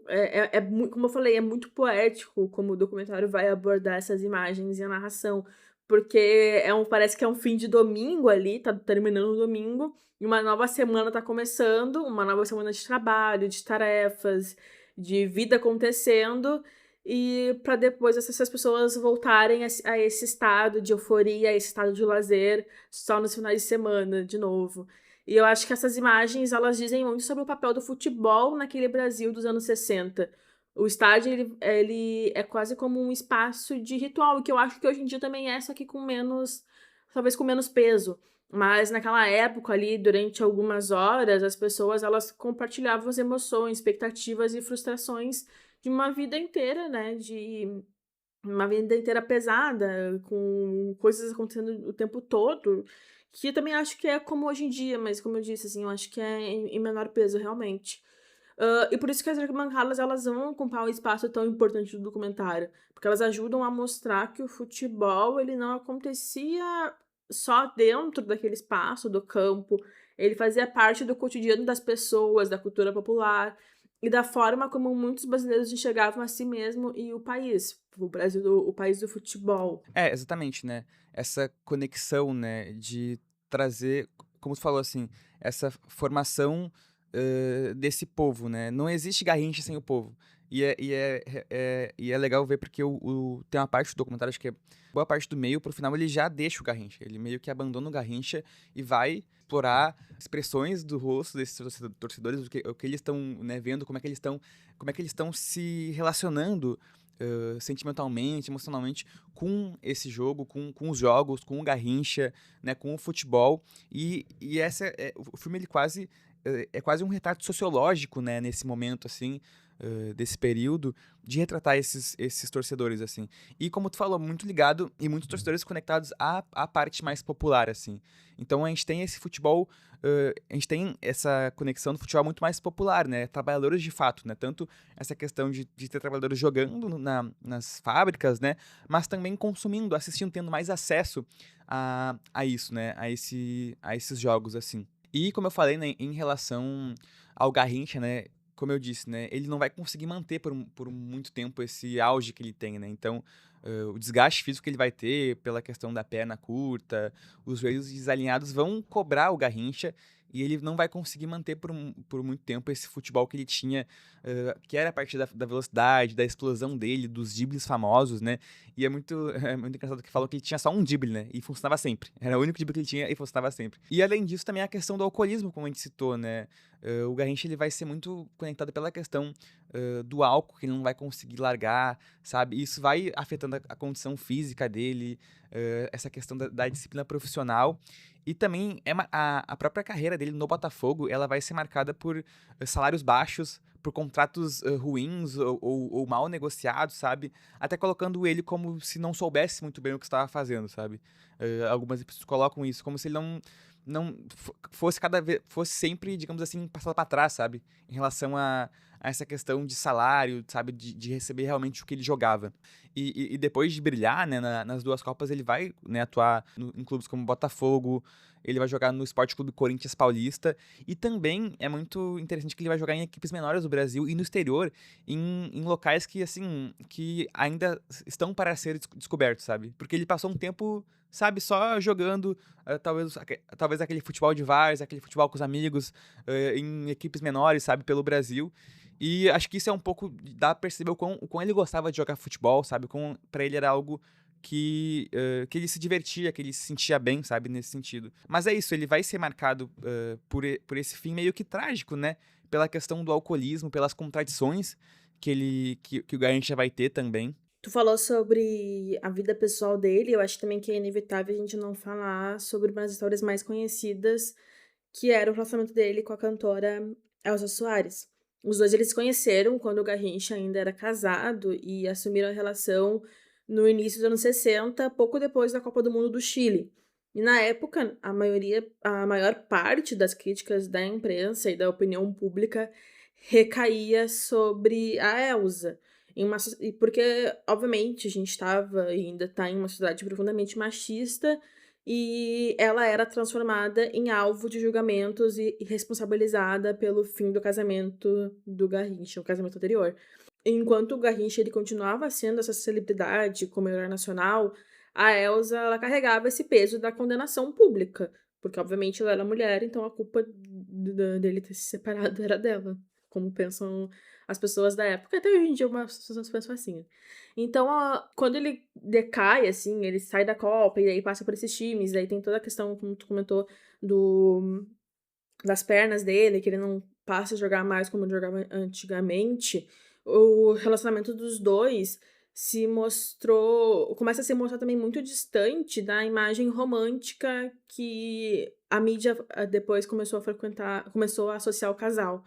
como eu falei, é muito poético como o documentário vai abordar essas imagens e a narração, porque parece que é um fim de domingo ali, tá terminando o domingo, e uma nova semana tá começando, uma nova semana de trabalho, de tarefas, de vida acontecendo, e para depois essas pessoas voltarem a esse estado de euforia, a esse estado de lazer, só nos finais de semana, de novo. E eu acho que essas imagens, elas dizem muito sobre o papel do futebol naquele Brasil dos anos 60. O estádio, ele é quase como um espaço de ritual, e que eu acho que hoje em dia também é, só que com menos, talvez com menos peso. Mas naquela época ali, durante algumas horas, as pessoas, elas compartilhavam as emoções, expectativas e frustrações de uma vida inteira, né, de uma vida inteira pesada, com coisas acontecendo o tempo todo, que eu também acho que é como hoje em dia, mas como eu disse, assim, eu acho que é em menor peso, realmente. E por isso que as arquibancadas, elas vão ocupar um espaço tão importante do documentário, porque elas ajudam a mostrar que o futebol, ele não acontecia só dentro daquele espaço, do campo, ele fazia parte do cotidiano das pessoas, da cultura popular, e da forma como muitos brasileiros enxergavam a si mesmo e o país. O Brasil, o país do futebol. Exatamente, né? Essa conexão, né, de trazer, como tu falou assim, essa formação desse povo, né? Não existe Garrincha sem o povo. E é legal ver porque tem uma parte do documentário, acho que é boa parte do meio, pro final ele já deixa o Garrincha. Ele meio que abandona o Garrincha e vai explorar expressões do rosto desses torcedores, o que eles estão, né, vendo, como é que eles estão se relacionando sentimentalmente, emocionalmente com esse jogo, com os jogos, com o Garrincha, né, com o futebol. E o filme ele quase é quase um retrato sociológico, né, nesse momento, assim, desse período, de retratar esses torcedores, assim. E como tu falou, muito ligado e muitos torcedores conectados à parte mais popular, assim. Então a gente tem esse futebol, a gente tem essa conexão do futebol muito mais popular, né? Trabalhadores de fato, né? Tanto essa questão de ter trabalhadores jogando nas fábricas, né? Mas também consumindo, assistindo, tendo mais acesso a isso, né? A esses jogos, assim. E como eu falei, né, em relação ao Garrincha, né? Como eu disse, né, ele não vai conseguir manter por muito tempo esse auge que ele tem, né? Então, o desgaste físico que ele vai ter pela questão da perna curta, os joelhos desalinhados vão cobrar o Garrincha e ele não vai conseguir manter por muito tempo esse futebol que ele tinha, que era a partir da velocidade, da explosão dele, dos dribles famosos, né? E é muito engraçado que falou que ele tinha só um drible, né? E funcionava sempre. Era o único drible que ele tinha e funcionava sempre. E além disso, também a questão do alcoolismo, como a gente citou, né? O Garrincha ele vai ser muito conectado pela questão do álcool, que ele não vai conseguir largar, sabe? Isso vai afetando a condição física dele, essa questão da disciplina profissional. E também a própria carreira dele no Botafogo, ela vai ser marcada por salários baixos, por contratos ruins ou mal negociados, sabe? Até colocando ele como se não soubesse muito bem o que estava fazendo, sabe? Algumas pessoas colocam isso como se ele não fosse sempre, digamos assim, passado para trás, sabe? Em relação a essa questão de salário, sabe? De receber realmente o que ele jogava. E depois de brilhar, né, nas duas Copas, ele vai, né, atuar em clubes como Botafogo, ele vai jogar no Sport Clube Corinthians Paulista, e também é muito interessante que ele vai jogar em equipes menores do Brasil e no exterior, em locais que, assim, que ainda estão para ser descobertos, sabe? Porque ele passou um tempo, sabe, só jogando, talvez aquele futebol de várzea, aquele futebol com os amigos, em equipes menores, sabe, pelo Brasil. E acho que isso é um pouco, dá pra perceber o quão ele gostava de jogar futebol, sabe? Pra ele era algo que ele se divertia, que ele se sentia bem, sabe? Nesse sentido. Mas é isso, ele vai ser marcado por esse fim meio que trágico, né? Pela questão do alcoolismo, pelas contradições que o Garrincha vai ter também. Tu falou sobre a vida pessoal dele, eu acho também que é inevitável a gente não falar sobre umas histórias mais conhecidas, que era o relacionamento dele com a cantora Elza Soares. Os dois eles se conheceram quando o Garrincha ainda era casado e assumiram a relação no início dos anos 60, pouco depois da Copa do Mundo do Chile. E na época, a maior parte das críticas da imprensa e da opinião pública recaía sobre a Elza. Porque, obviamente, a gente estava e ainda está em uma sociedade profundamente machista e ela era transformada em alvo de julgamentos e responsabilizada pelo fim do casamento do Garrincha, o casamento anterior. Enquanto o Garrincha ele continuava sendo essa celebridade como herói nacional, a Elza ela carregava esse peso da condenação pública, porque obviamente ela era mulher, então a culpa dele ter se separado era dela, como pensam as pessoas da época, até hoje em dia algumas pessoas pensam assim. Então, quando ele decai, assim, ele sai da Copa e aí passa por esses times, daí tem toda a questão, como tu comentou, das pernas dele, que ele não passa a jogar mais como jogava antigamente, o relacionamento dos dois começa a se mostrar também muito distante da imagem romântica que a mídia depois começou a associar o casal.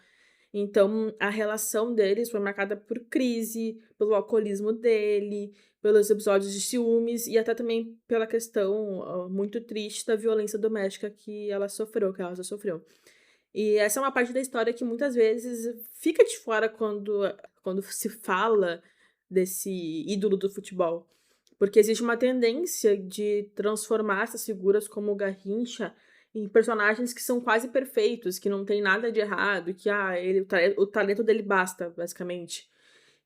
Então, a relação deles foi marcada por crise, pelo alcoolismo dele, pelos episódios de ciúmes e até também pela questão muito triste da violência doméstica que ela já sofreu. E essa é uma parte da história que muitas vezes fica de fora quando se fala desse ídolo do futebol. Porque existe uma tendência de transformar essas figuras como o Garrincha em personagens que são quase perfeitos, que não tem nada de errado, que o talento dele basta, basicamente.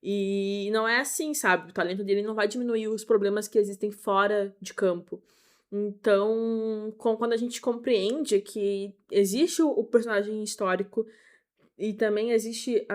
E não é assim, sabe? O talento dele não vai diminuir os problemas que existem fora de campo. Então, quando a gente compreende que existe o personagem histórico e também existe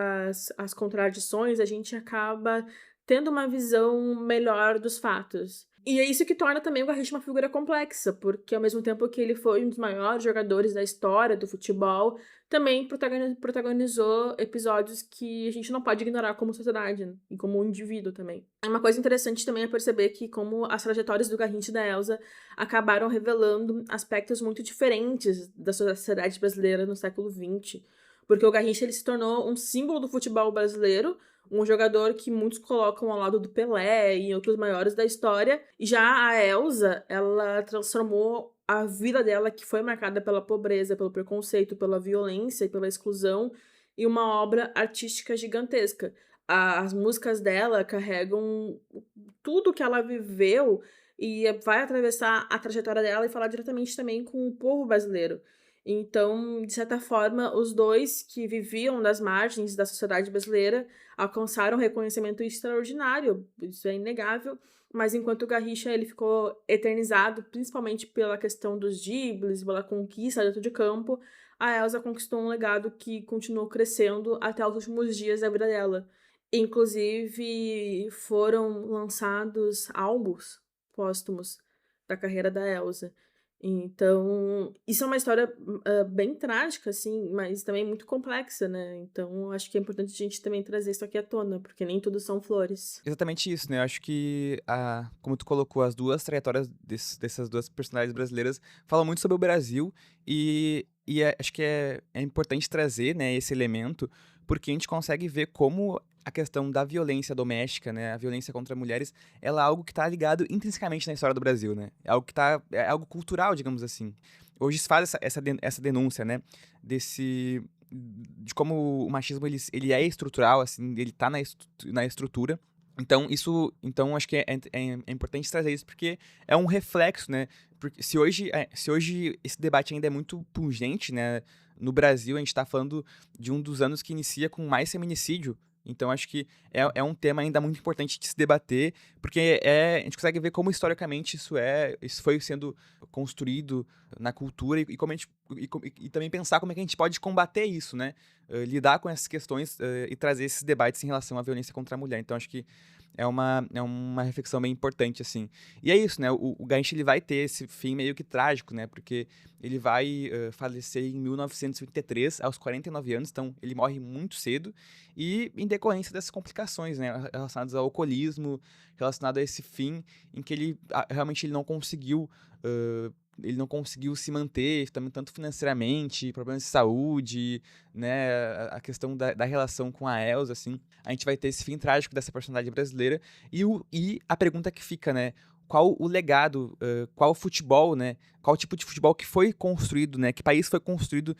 as contradições, a gente acaba tendo uma visão melhor dos fatos. E é isso que torna também o Garrincha uma figura complexa, porque ao mesmo tempo que ele foi um dos maiores jogadores da história do futebol, também protagonizou episódios que a gente não pode ignorar como sociedade, né? E como um indivíduo também. Uma coisa interessante também é perceber que como as trajetórias do Garrincha e da Elza acabaram revelando aspectos muito diferentes da sociedade brasileira no século XX. Porque o Garrincha ele se tornou um símbolo do futebol brasileiro, um jogador que muitos colocam ao lado do Pelé e outros maiores da história. E já a Elza, ela transformou a vida dela, que foi marcada pela pobreza, pelo preconceito, pela violência e pela exclusão, em uma obra artística gigantesca. As músicas dela carregam tudo que ela viveu e vai atravessar a trajetória dela e falar diretamente também com o povo brasileiro. Então, de certa forma, os dois que viviam das margens da sociedade brasileira alcançaram um reconhecimento extraordinário, isso é inegável, mas enquanto o Garrincha ele ficou eternizado, principalmente pela questão dos dribles, pela conquista dentro de campo, a Elza conquistou um legado que continuou crescendo até os últimos dias da vida dela. Inclusive, foram lançados álbuns póstumos da carreira da Elza. Então, isso é uma história bem trágica, assim, mas também muito complexa, né? Então, acho que é importante a gente também trazer isso aqui à tona, porque nem tudo são flores. Exatamente isso, né? Eu acho que, como tu colocou, as duas trajetórias dessas duas personagens brasileiras falam muito sobre o Brasil acho que é importante trazer, né, esse elemento, porque a gente consegue ver como a questão da violência doméstica, né, a violência contra mulheres, ela é algo que está ligado intrinsecamente na história do Brasil, né? É algo que é algo cultural, digamos assim. Hoje se faz essa denúncia, né, de como o machismo ele é estrutural, assim, ele tá na estrutura. Então acho que é importante trazer isso porque é um reflexo, né? Porque se hoje esse debate ainda é muito pungente, né? No Brasil, a gente está falando de um dos anos que inicia com mais feminicídio. Então, acho que é um tema ainda muito importante de se debater, porque a gente consegue ver como historicamente isso foi sendo construído na cultura e também pensar como é que a gente pode combater isso, né? Lidar com essas questões e trazer esses debates em relação à violência contra a mulher. Então, acho que é uma reflexão bem importante, assim. E é isso, né? O Garrincha, ele vai ter esse fim meio que trágico, né? Porque ele vai falecer em 1983, aos 49 anos, então ele morre muito cedo, e em decorrência dessas complicações, né? Relacionadas ao alcoolismo, relacionado a esse fim em que realmente ele não conseguiu se manter, também tanto financeiramente, problemas de saúde, né, a questão da relação com a Elza, assim, a gente vai ter esse fim trágico dessa personagem brasileira, e a pergunta que fica, né, qual o legado, qual o futebol, né, qual tipo de futebol que foi construído, né, que país foi construído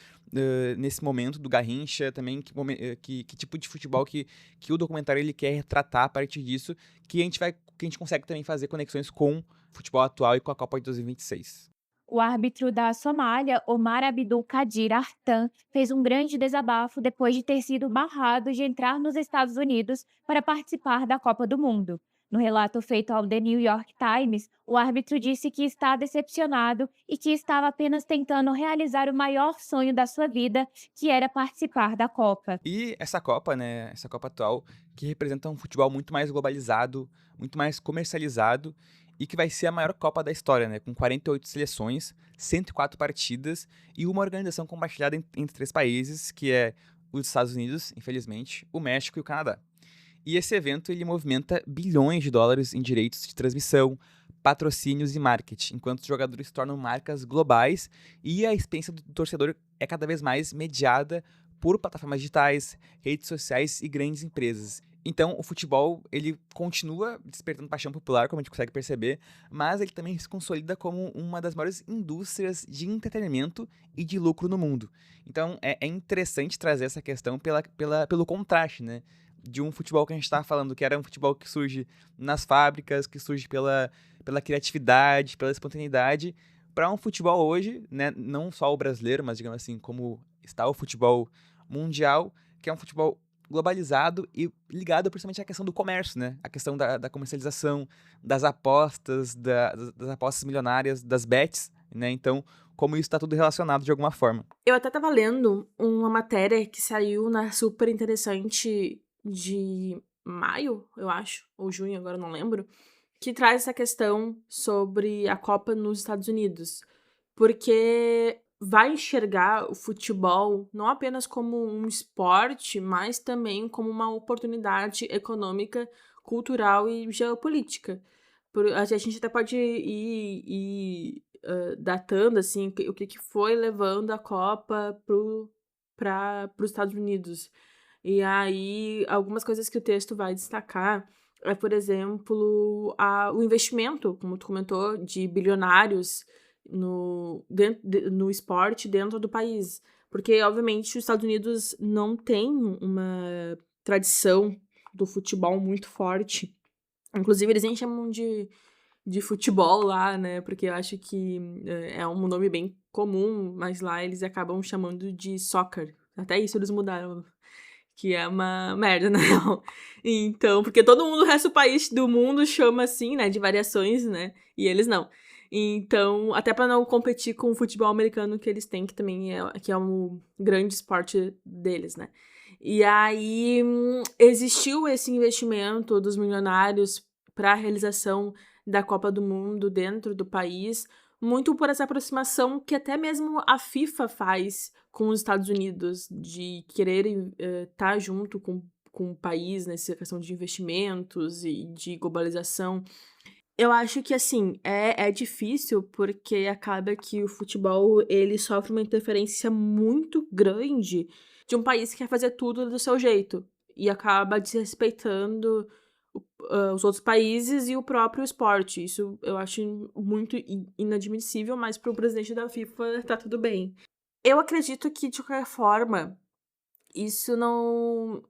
nesse momento do Garrincha, também que tipo de futebol que o documentário ele quer retratar a partir disso, que a gente consegue também fazer conexões com o futebol atual e com a Copa de 2026. O árbitro da Somália, Omar Abdul Kadir Artan, fez um grande desabafo depois de ter sido barrado de entrar nos Estados Unidos para participar da Copa do Mundo. No relato feito ao The New York Times, o árbitro disse que está decepcionado e que estava apenas tentando realizar o maior sonho da sua vida, que era participar da Copa. E essa Copa, né, essa Copa atual, que representa um futebol muito mais globalizado, muito mais comercializado, e que vai ser a maior Copa da história, né, com 48 seleções, 104 partidas e uma organização compartilhada entre 3 países, que é os Estados Unidos, infelizmente, o México e o Canadá. E esse evento ele movimenta bilhões de dólares em direitos de transmissão, patrocínios e marketing, enquanto os jogadores se tornam marcas globais e a experiência do torcedor é cada vez mais mediada por plataformas digitais, redes sociais e grandes empresas. Então, o futebol, ele continua despertando paixão popular, como a gente consegue perceber, mas ele também se consolida como uma das maiores indústrias de entretenimento e de lucro no mundo. Então, é interessante trazer essa questão pelo contraste, né? De um futebol que a gente estava falando, que era um futebol que surge nas fábricas, que surge pela criatividade, pela espontaneidade, para um futebol hoje, né? Não só o brasileiro, mas, digamos assim, como está o futebol mundial, que é um futebol globalizado e ligado principalmente à questão do comércio, né? A questão da comercialização, das apostas, das apostas milionárias, das bets, né? Então, como isso está tudo relacionado de alguma forma. Eu até estava lendo uma matéria que saiu na Super Interessante de maio, eu acho, ou junho, agora eu não lembro, que traz essa questão sobre a Copa nos Estados Unidos. Porque vai enxergar o futebol não apenas como um esporte, mas também como uma oportunidade econômica, cultural e geopolítica. A gente até pode ir datando assim, o que foi levando a Copa para os Estados Unidos. E aí, algumas coisas que o texto vai destacar é, por exemplo, o investimento, como tu comentou, de bilionários no esporte dentro do país. Porque, obviamente, os Estados Unidos não têm uma tradição do futebol muito forte. Inclusive, eles nem chamam de futebol lá, né? Porque eu acho que é um nome bem comum, mas lá eles acabam chamando de soccer. Até isso eles mudaram, que é uma merda, na real. Então, porque todo mundo, o resto do país do mundo chama assim, né? De variações, né? E eles não. Então, até pra não competir com o futebol americano que eles têm, que também que é um grande esporte deles, né? E aí, existiu esse investimento dos milionários para a realização da Copa do Mundo dentro do país, muito por essa aproximação que até mesmo a FIFA faz com os Estados Unidos, de quererem estar junto com o país nessa questão de investimentos e de globalização. Eu acho que, assim, é difícil porque acaba que o futebol, ele sofre uma interferência muito grande de um país que quer fazer tudo do seu jeito e acaba desrespeitando os outros países e o próprio esporte. Isso eu acho muito inadmissível, mas para o presidente da FIFA tá tudo bem. Eu acredito que, de qualquer forma, isso não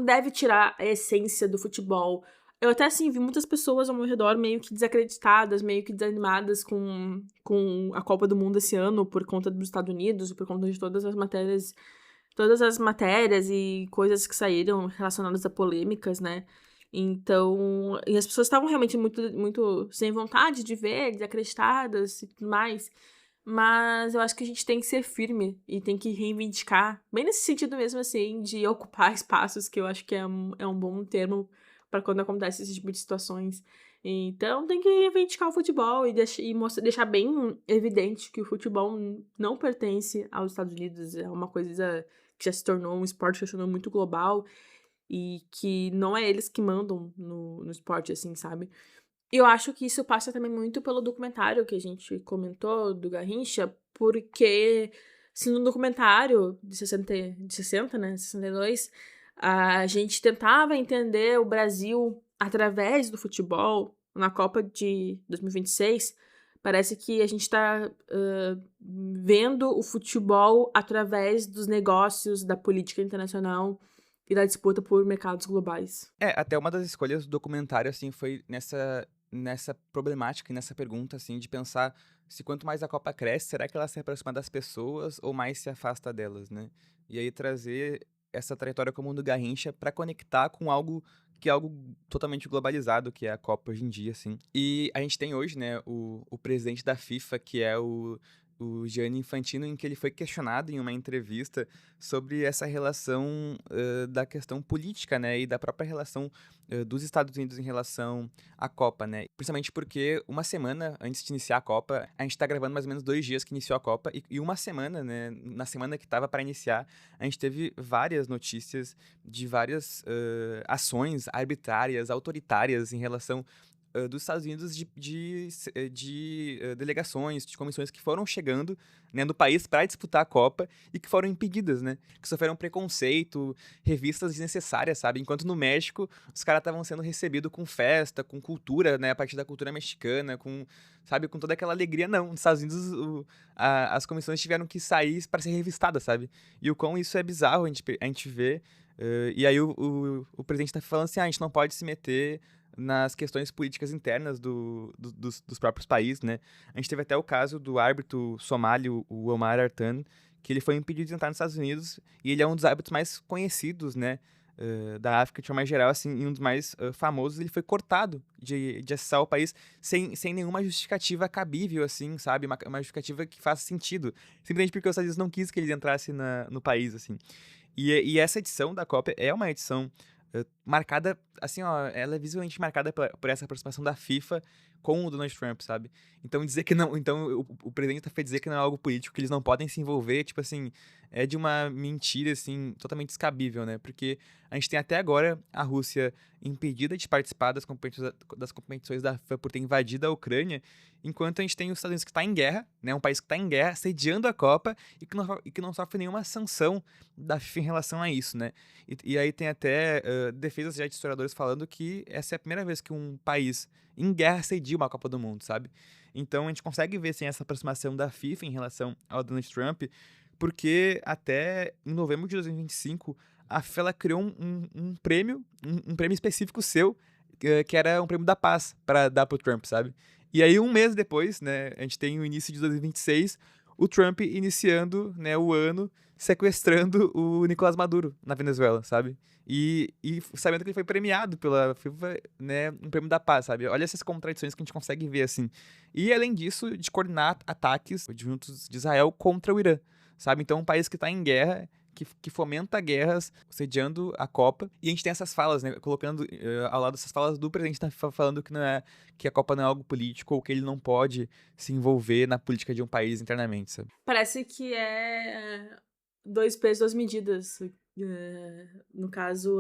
deve tirar a essência do futebol. Eu até, assim, vi muitas pessoas ao meu redor meio que desacreditadas, meio que desanimadas com a Copa do Mundo esse ano por conta dos Estados Unidos, por conta de todas as matérias e coisas que saíram relacionadas a polêmicas, né? Então, e as pessoas estavam realmente muito, muito sem vontade de ver, desacreditadas e tudo mais. Mas eu acho que a gente tem que ser firme e tem que reivindicar, bem nesse sentido mesmo, assim, de ocupar espaços, que eu acho que é um bom termo para quando acontece esse tipo de situações. Então tem que reivindicar o futebol e deixar bem evidente que o futebol não pertence aos Estados Unidos, é uma coisa que já se tornou um esporte que se tornou muito global e que não é eles que mandam no esporte, assim, sabe? E eu acho que isso passa também muito pelo documentário que a gente comentou, do Garrincha, porque se no documentário de 60, né, 62, a gente tentava entender o Brasil através do futebol na Copa de 2026, parece que a gente está vendo o futebol através dos negócios, da política internacional e da disputa por mercados globais. Até uma das escolhas do documentário, assim, foi nessa problemática e nessa pergunta, assim, de pensar se quanto mais a Copa cresce, será que ela se aproxima das pessoas ou mais se afasta delas, né? E aí trazer essa trajetória comum do Garrincha para conectar com algo que é algo totalmente globalizado, que é a Copa hoje em dia, assim. E a gente tem hoje, né, o presidente da FIFA, que é o Gianni Infantino, em que ele foi questionado em uma entrevista sobre essa relação da questão política, né, e da própria relação dos Estados Unidos em relação à Copa, né, principalmente porque uma semana antes de iniciar a Copa, a gente tá gravando mais ou menos 2 dias que iniciou a Copa, e uma semana, né, na semana que tava para iniciar, a gente teve várias notícias de várias ações arbitrárias, autoritárias em relação dos Estados Unidos de delegações, de comissões que foram chegando, né, no país para disputar a Copa e que foram impedidas, né? Que sofreram preconceito, revistas desnecessárias, sabe? Enquanto no México, os caras estavam sendo recebidos com festa, com cultura, né? A partir da cultura mexicana, sabe? Com toda aquela alegria. Não, nos Estados Unidos as comissões tiveram que sair para ser revistadas, sabe? E o quão isso é bizarro a gente vê. E aí o presidente tá falando assim, a gente não pode se meter nas questões políticas internas dos próprios países, né? A gente teve até o caso do árbitro somálio, o Omar Artan, que ele foi impedido de entrar nos Estados Unidos, e ele é um dos árbitros mais conhecidos, né, da África de forma geral, assim, e um dos mais famosos. Ele foi cortado de acessar o país sem nenhuma justificativa cabível, assim, sabe? Uma justificativa que faça sentido. Simplesmente porque os Estados Unidos não quis que ele entrasse no país, assim. E essa edição da Copa é uma edição marcada, assim, ó, ela é visivelmente marcada por essa aproximação da FIFA com o Donald Trump, sabe? Então dizer que não, então o presidente foi dizer que não é algo político, que eles não podem se envolver, tipo assim, é de uma mentira, assim, totalmente descabível, né? Porque a gente tem até agora a Rússia impedida de participar das competições da FIFA por ter invadido a Ucrânia, enquanto a gente tem os Estados Unidos que está em guerra, né? Um país que está em guerra, sediando a Copa e que não sofre nenhuma sanção da FIFA em relação a isso, né? E aí tem até defesas já de historiadores falando que essa é a primeira vez que um país em guerra cedia uma Copa do Mundo, sabe? Então a gente consegue ver, assim, essa aproximação da FIFA em relação ao Donald Trump, porque até em novembro de 2025, a FIFA ela criou um prêmio, um prêmio específico seu, que era um prêmio da paz, para dar pro Trump, sabe? E aí, um mês depois, né, a gente tem o início de 2026, o Trump iniciando, né, o ano sequestrando o Nicolás Maduro na Venezuela, sabe? E sabendo que ele foi premiado pela FIFA, né, um prêmio da paz, sabe? Olha essas contradições que a gente consegue ver, assim. E, além disso, de coordenar ataques juntos de Israel contra o Irã, sabe? Então, um país que está em guerra, que fomenta guerras, sediando a Copa. E a gente tem essas falas, né, colocando ao lado dessas falas do presidente da FIFA falando que, não é, que a Copa não é algo político ou que ele não pode se envolver na política de um país internamente, sabe? Parece que é 2 pesos, 2 medidas. No caso,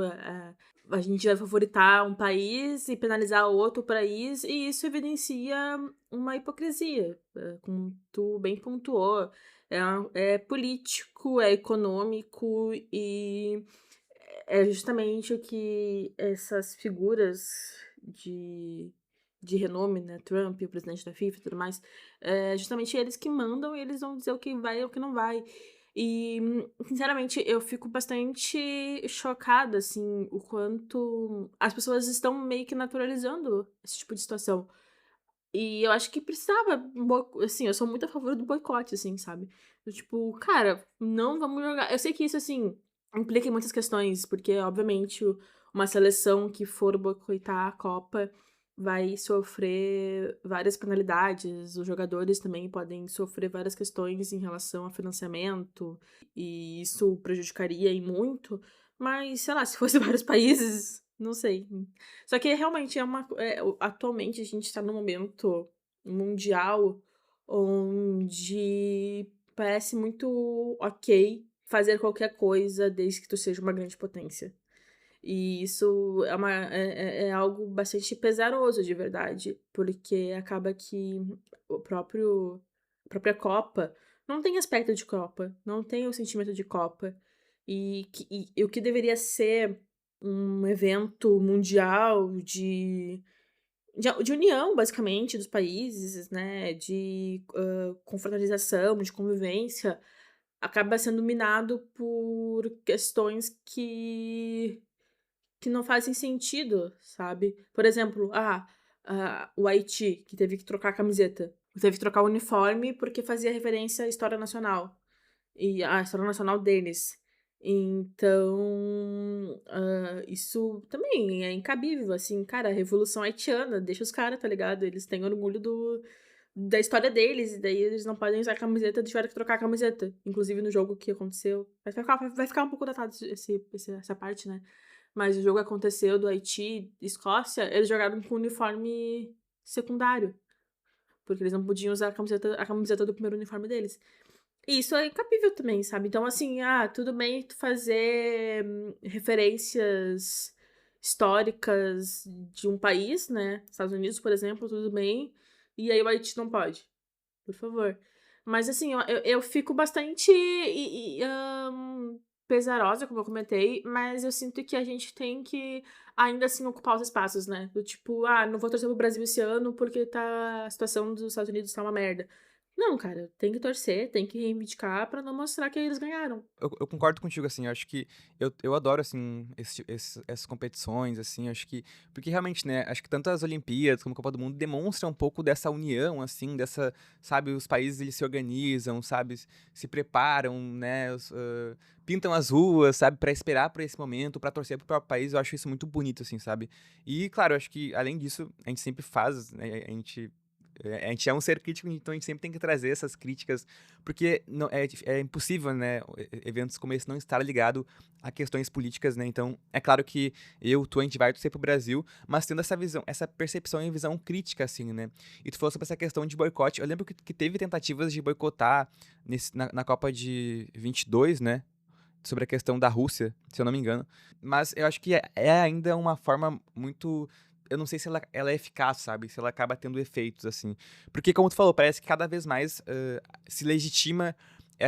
a gente vai favoritar um país e penalizar outro país, e isso evidencia uma hipocrisia, como tu bem pontuou. É político, é econômico e é justamente o que essas figuras de renome, né, Trump, o presidente da FIFA e tudo mais, é justamente eles que mandam e eles vão dizer o que vai e o que não vai. E, sinceramente, eu fico bastante chocada, assim, o quanto as pessoas estão meio que naturalizando esse tipo de situação. E eu acho que precisava, assim, eu sou muito a favor do boicote, assim, sabe? Do tipo, cara, não vamos jogar. Eu sei que isso, assim, implica em muitas questões, porque, obviamente, uma seleção que for boicotar a Copa vai sofrer várias penalidades, os jogadores também podem sofrer várias questões em relação a financiamento, e isso prejudicaria e muito, mas, sei lá, se fosse vários países, não sei. Só que realmente atualmente a gente tá num momento mundial onde parece muito ok fazer qualquer coisa desde que tu seja uma grande potência. E isso é algo bastante pesaroso, de verdade, porque acaba que a própria Copa não tem aspecto de Copa, não tem o sentimento de Copa. E o que deveria ser um evento mundial de união, basicamente, dos países, né, de confraternização, de convivência, acaba sendo minado por questões que não fazem sentido, sabe? Por exemplo, o Haiti, que teve que trocar a camiseta. Teve que trocar o uniforme porque fazia referência à história nacional. E a história nacional deles. Então, isso também é incabível, assim, cara, a Revolução Haitiana, deixa os caras, tá ligado? Eles têm orgulho da história deles, e daí eles não podem usar a camiseta, tiveram que trocar a camiseta. Inclusive no jogo que aconteceu. Vai ficar um pouco datado essa parte, né? Mas o jogo aconteceu do Haiti, Escócia, eles jogaram com uniforme secundário. Porque eles não podiam usar a camiseta do primeiro uniforme deles. E isso é incabível também, sabe? Então, assim, tudo bem tu fazer referências históricas de um país, né? Estados Unidos, por exemplo, tudo bem. E aí o Haiti não pode. Por favor. Mas, assim, eu fico bastante pesarosa, como eu comentei, mas eu sinto que a gente tem que ainda assim ocupar os espaços, né? Do tipo, não vou torcer pro Brasil esse ano porque a situação dos Estados Unidos tá uma merda. Não, cara, tem que torcer, tem que reivindicar pra não mostrar que eles ganharam. Eu concordo contigo, assim, eu acho que eu adoro, assim, essas competições, assim, acho que, porque realmente, né, acho que tanto as Olimpíadas como a Copa do Mundo demonstram um pouco dessa união, assim, dessa, sabe, os países, eles se organizam, sabe, se preparam, né, pintam as ruas, sabe, pra esperar por esse momento, pra torcer pro próprio país, eu acho isso muito bonito, assim, sabe, e, claro, eu acho que, além disso, a gente sempre faz, né, a gente A gente é um ser crítico, então a gente sempre tem que trazer essas críticas, porque não, é impossível, né, eventos como esse não estar ligado a questões políticas, né? Então, é claro que a gente vai torcer pro Brasil, mas tendo essa visão, essa percepção e visão crítica, assim, né? E tu falou sobre essa questão de boicote. Eu lembro que teve tentativas de boicotar na Copa de 22, né? Sobre a questão da Rússia, se eu não me engano. Mas eu acho que é ainda uma forma muito. Eu não sei se ela é eficaz, sabe? Se ela acaba tendo efeitos, assim. Porque, como tu falou, parece que cada vez mais se legitima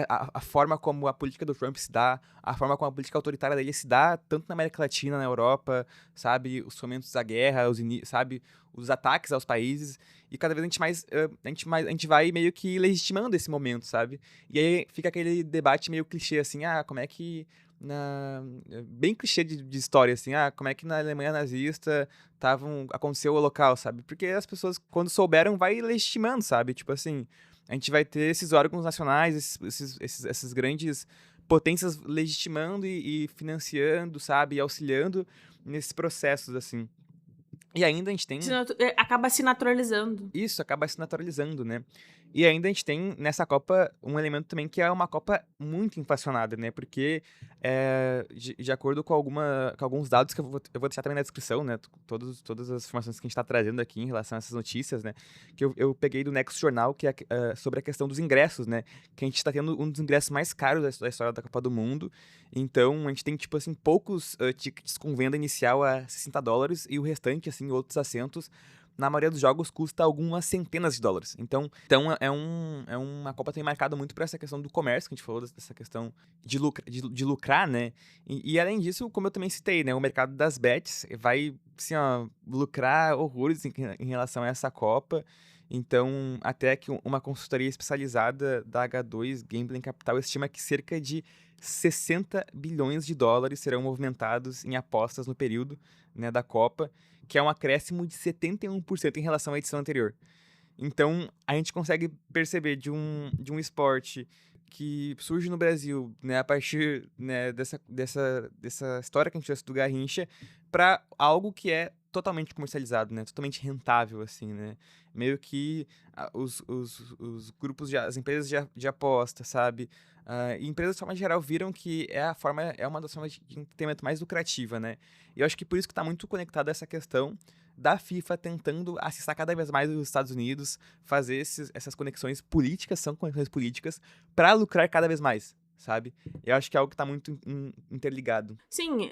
a forma como a política do Trump se dá, a forma como a política autoritária dele se dá, tanto na América Latina, na Europa, sabe? Os fomentos da guerra, sabe? Os ataques aos países. E cada vez a gente vai meio que legitimando esse momento, sabe? E aí fica aquele debate meio clichê, assim, como é que bem clichê de história, assim, como é que na Alemanha nazista aconteceu o Holocausto, sabe? Porque as pessoas, quando souberam, vai legitimando, sabe? Tipo assim, a gente vai ter esses órgãos nacionais, essas grandes potências legitimando e financiando, sabe? E auxiliando nesses processos, assim. E ainda a gente tem... Acaba se naturalizando. Isso, acaba se naturalizando, né? E ainda a gente tem nessa Copa um elemento também que é uma Copa muito inflacionada, né? Porque, de acordo com alguns dados que eu vou deixar também na descrição, né? Todas as informações que a gente está trazendo aqui em relação a essas notícias, né? Que eu peguei do Next Jornal, que é sobre a questão dos ingressos, né? Que a gente está tendo um dos ingressos mais caros da história da Copa do Mundo. Então, a gente tem, tipo assim, poucos tickets com venda inicial a $60 e o restante, assim, outros assentos, na maioria dos jogos custa algumas centenas de dólares. Então é uma Copa também marcada muito por essa questão do comércio, que a gente falou, dessa questão de lucrar, né? E além disso, como eu também citei, né? O mercado das bets vai, assim, ó, lucrar horrores em relação a essa Copa. Então, até que uma consultoria especializada da H2 Gambling Capital estima que cerca de $60 bilhões serão movimentados em apostas no período, né, da Copa, que é um acréscimo de 71% em relação à edição anterior. Então, a gente consegue perceber de um esporte que surge no Brasil, né, a partir, né, dessa história que a gente trouxe do Garrincha, para algo que é totalmente comercializado, né, totalmente rentável, assim, né, meio que os grupos, as empresas de aposta, sabe, e empresas de forma geral viram que é uma das formas de entretenimento mais lucrativa, né, e eu acho que por isso que está muito conectado a essa questão da FIFA tentando acessar cada vez mais os Estados Unidos, fazer essas conexões políticas, são conexões políticas, para lucrar cada vez mais, sabe? Eu acho que é algo que tá muito interligado. Sim,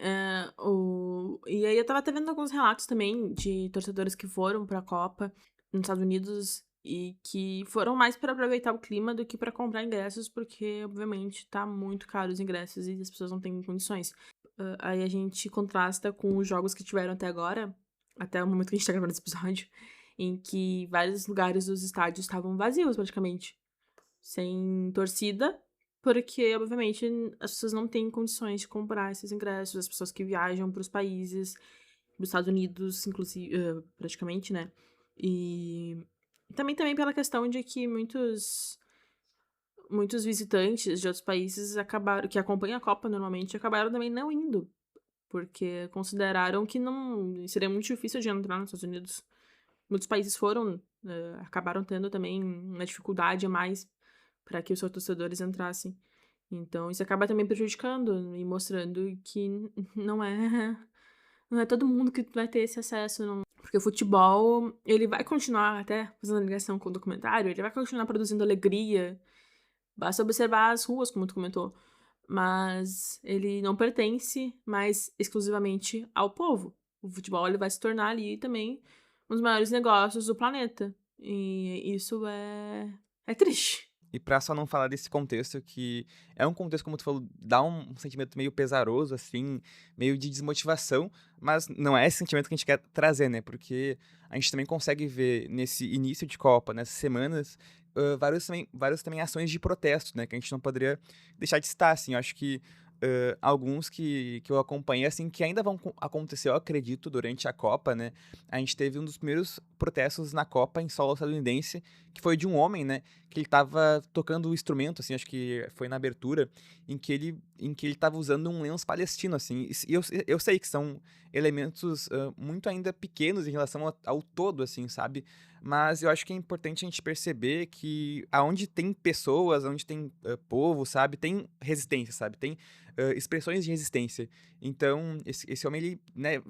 e aí eu tava até vendo alguns relatos também de torcedores que foram pra Copa nos Estados Unidos e que foram mais para aproveitar o clima do que para comprar ingressos, porque, obviamente, tá muito caro os ingressos e as pessoas não têm condições. Aí a gente contrasta com os jogos que tiveram até agora, até o momento que a gente tá gravando esse episódio, em que vários lugares dos estádios estavam vazios, praticamente. Sem torcida, porque, obviamente, as pessoas não têm condições de comprar esses ingressos, as pessoas que viajam para os países, dos Estados Unidos, inclusive, praticamente, né? E também pela questão de que muitos visitantes de outros países que acompanham a Copa normalmente, acabaram também não indo, porque consideraram que não seria muito difícil de entrar nos Estados Unidos. Muitos países acabaram tendo também uma dificuldade a mais para que os seus torcedores entrassem. Então, isso acaba também prejudicando e mostrando que não é todo mundo que vai ter esse acesso, não. Porque o futebol, ele vai continuar, até fazendo ligação com o documentário, ele vai continuar produzindo alegria. Basta observar as ruas, como tu comentou. Mas ele não pertence mais exclusivamente ao povo. O futebol, ele vai se tornar ali também um dos maiores negócios do planeta. E isso é triste. E pra só não falar desse contexto, que é um contexto, como tu falou, dá um sentimento meio pesaroso, assim, meio de desmotivação, mas não é esse sentimento que a gente quer trazer, né? Porque a gente também consegue ver nesse início de Copa, nessas semanas, várias também ações de protesto, né? Que a gente não poderia deixar de citar, assim. Eu acho que alguns que eu acompanhei, assim, que ainda vão acontecer, eu acredito, durante a Copa, né? A gente teve um dos primeiros protestos na Copa em solo estadunidense, que foi de um homem, né? Que ele tava tocando o instrumento, assim, acho que foi na abertura, em que ele em que ele estava usando um lenço palestino, assim. E eu sei que são elementos muito ainda pequenos em relação ao todo, assim, sabe? Mas eu acho que é importante a gente perceber que aonde tem pessoas, onde tem povo, sabe? Tem resistência, sabe? Tem expressões de resistência. Então, esse homem, ele, né,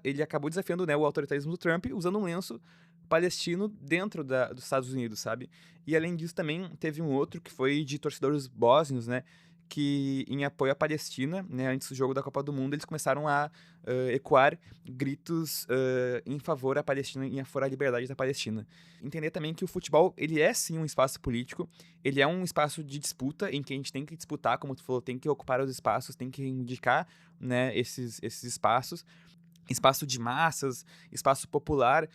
ele acabou desafiando, né, o autoritarismo do Trump usando um lenço palestino dentro dos Estados Unidos, sabe? E além disso também teve um outro que foi de torcedores bósnios, né? Que em apoio à Palestina, né? Antes do jogo da Copa do Mundo, eles começaram a ecoar gritos em favor à Palestina, em favor à liberdade da Palestina. Entender também que o futebol, ele é sim um espaço político, ele é um espaço de disputa em que a gente tem que disputar, como tu falou, tem que ocupar os espaços, tem que indicar, né, esses espaços, espaço de massas, espaço popular,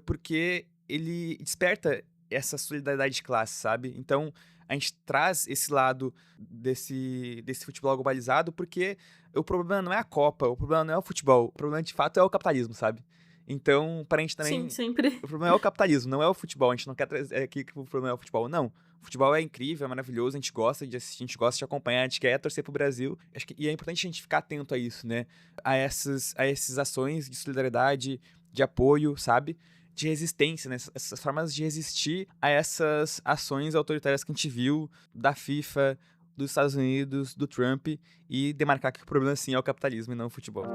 porque ele desperta essa solidariedade de classe, sabe? Então, a gente traz esse lado desse futebol globalizado porque o problema não é a Copa, o problema não é o futebol, o problema de fato é o capitalismo, sabe? Então, para a gente também... Sim, sempre. O problema é o capitalismo, não é o futebol. A gente não quer trazer aqui que o problema é o futebol, não. O futebol é incrível, é maravilhoso, a gente gosta de assistir, a gente gosta de acompanhar, a gente quer torcer pro Brasil. E é importante a gente ficar atento a isso, né? A essas ações de solidariedade, de apoio, sabe? De resistência, né? Essas formas de resistir a essas ações autoritárias que a gente viu da FIFA, dos Estados Unidos, do Trump, e demarcar que o problema, sim, é o capitalismo e não o futebol.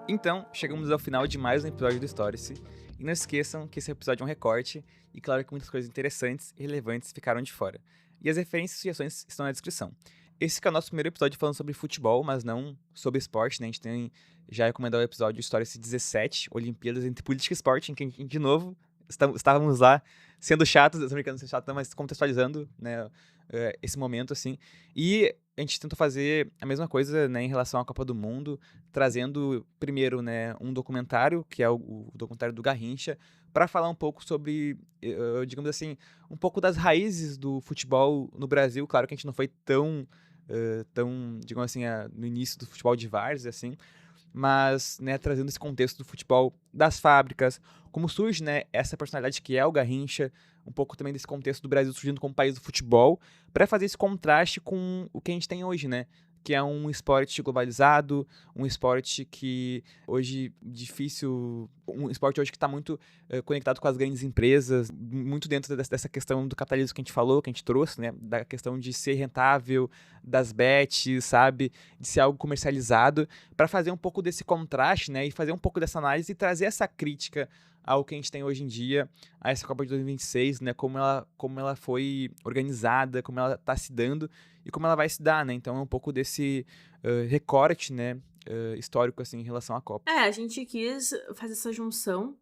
Então, chegamos ao final de mais um episódio do Stories. E não esqueçam que esse episódio é um recorte, e claro que muitas coisas interessantes e relevantes ficaram de fora. E as referências e sugestões estão na descrição. Esse que é o nosso primeiro episódio falando sobre futebol, mas não sobre esporte, né? A gente tem já recomendado o episódio Stories 17, Olimpíadas entre Política e Esporte, em que, de novo, estávamos lá sendo chatos, eu tô brincando de ser chato, mas contextualizando, né, esse momento, assim. E a gente tentou fazer a mesma coisa, né, em relação à Copa do Mundo, trazendo primeiro, né, um documentário, que é o documentário do Garrincha, para falar um pouco sobre, digamos assim, um pouco das raízes do futebol no Brasil. Claro que a gente não foi tão digamos assim, no início do futebol de várzea, assim, mas, né, trazendo esse contexto do futebol das fábricas, como surge, né, essa personalidade que é o Garrincha, um pouco também desse contexto do Brasil surgindo como país do futebol, para fazer esse contraste com o que a gente tem hoje, né, que é um esporte globalizado, um esporte que hoje um esporte hoje que está muito conectado com as grandes empresas, muito dentro dessa questão do capitalismo que a gente falou, que a gente trouxe, né, da questão de ser rentável, das bets, sabe, de ser algo comercializado, para fazer um pouco desse contraste, né, e fazer um pouco dessa análise e trazer essa crítica ao que a gente tem hoje em dia, a essa Copa de 2026, né, como ela foi organizada, como ela está se dando e como ela vai se dar, né, então é um pouco desse recorte, né, histórico, assim, em relação à Copa. A gente quis fazer essa junção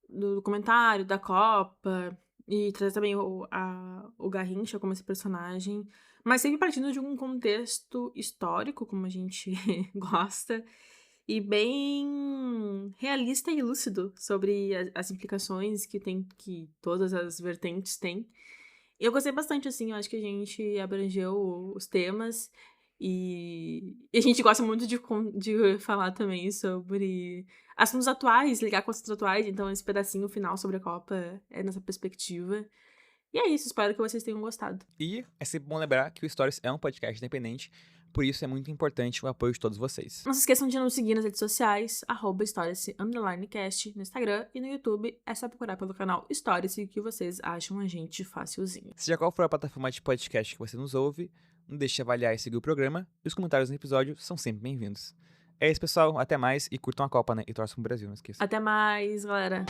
do documentário, da Copa, e trazer também o Garrincha como esse personagem, mas sempre partindo de um contexto histórico, como a gente gosta, e bem realista e lúcido sobre as implicações que todas as vertentes têm. Eu gostei bastante, assim, eu acho que a gente abrangeu os temas e a gente gosta muito de falar também sobre assuntos atuais, ligar com assuntos atuais, então esse pedacinho final sobre a Copa é nessa perspectiva. E é isso, espero que vocês tenham gostado. E é sempre bom lembrar que o Stories é um podcast independente, por isso é muito importante o apoio de todos vocês. Não se esqueçam de nos seguir nas redes sociais, @Stories_cast no Instagram, e no YouTube é só procurar pelo canal Stories que vocês acham a gente facilzinho. Seja qual for a plataforma de podcast que você nos ouve, não deixe de avaliar e seguir o programa, e os comentários no episódio são sempre bem-vindos. É isso, pessoal, até mais, e curtam a Copa, né, e torçam pro Brasil, não esqueça. Até mais, galera!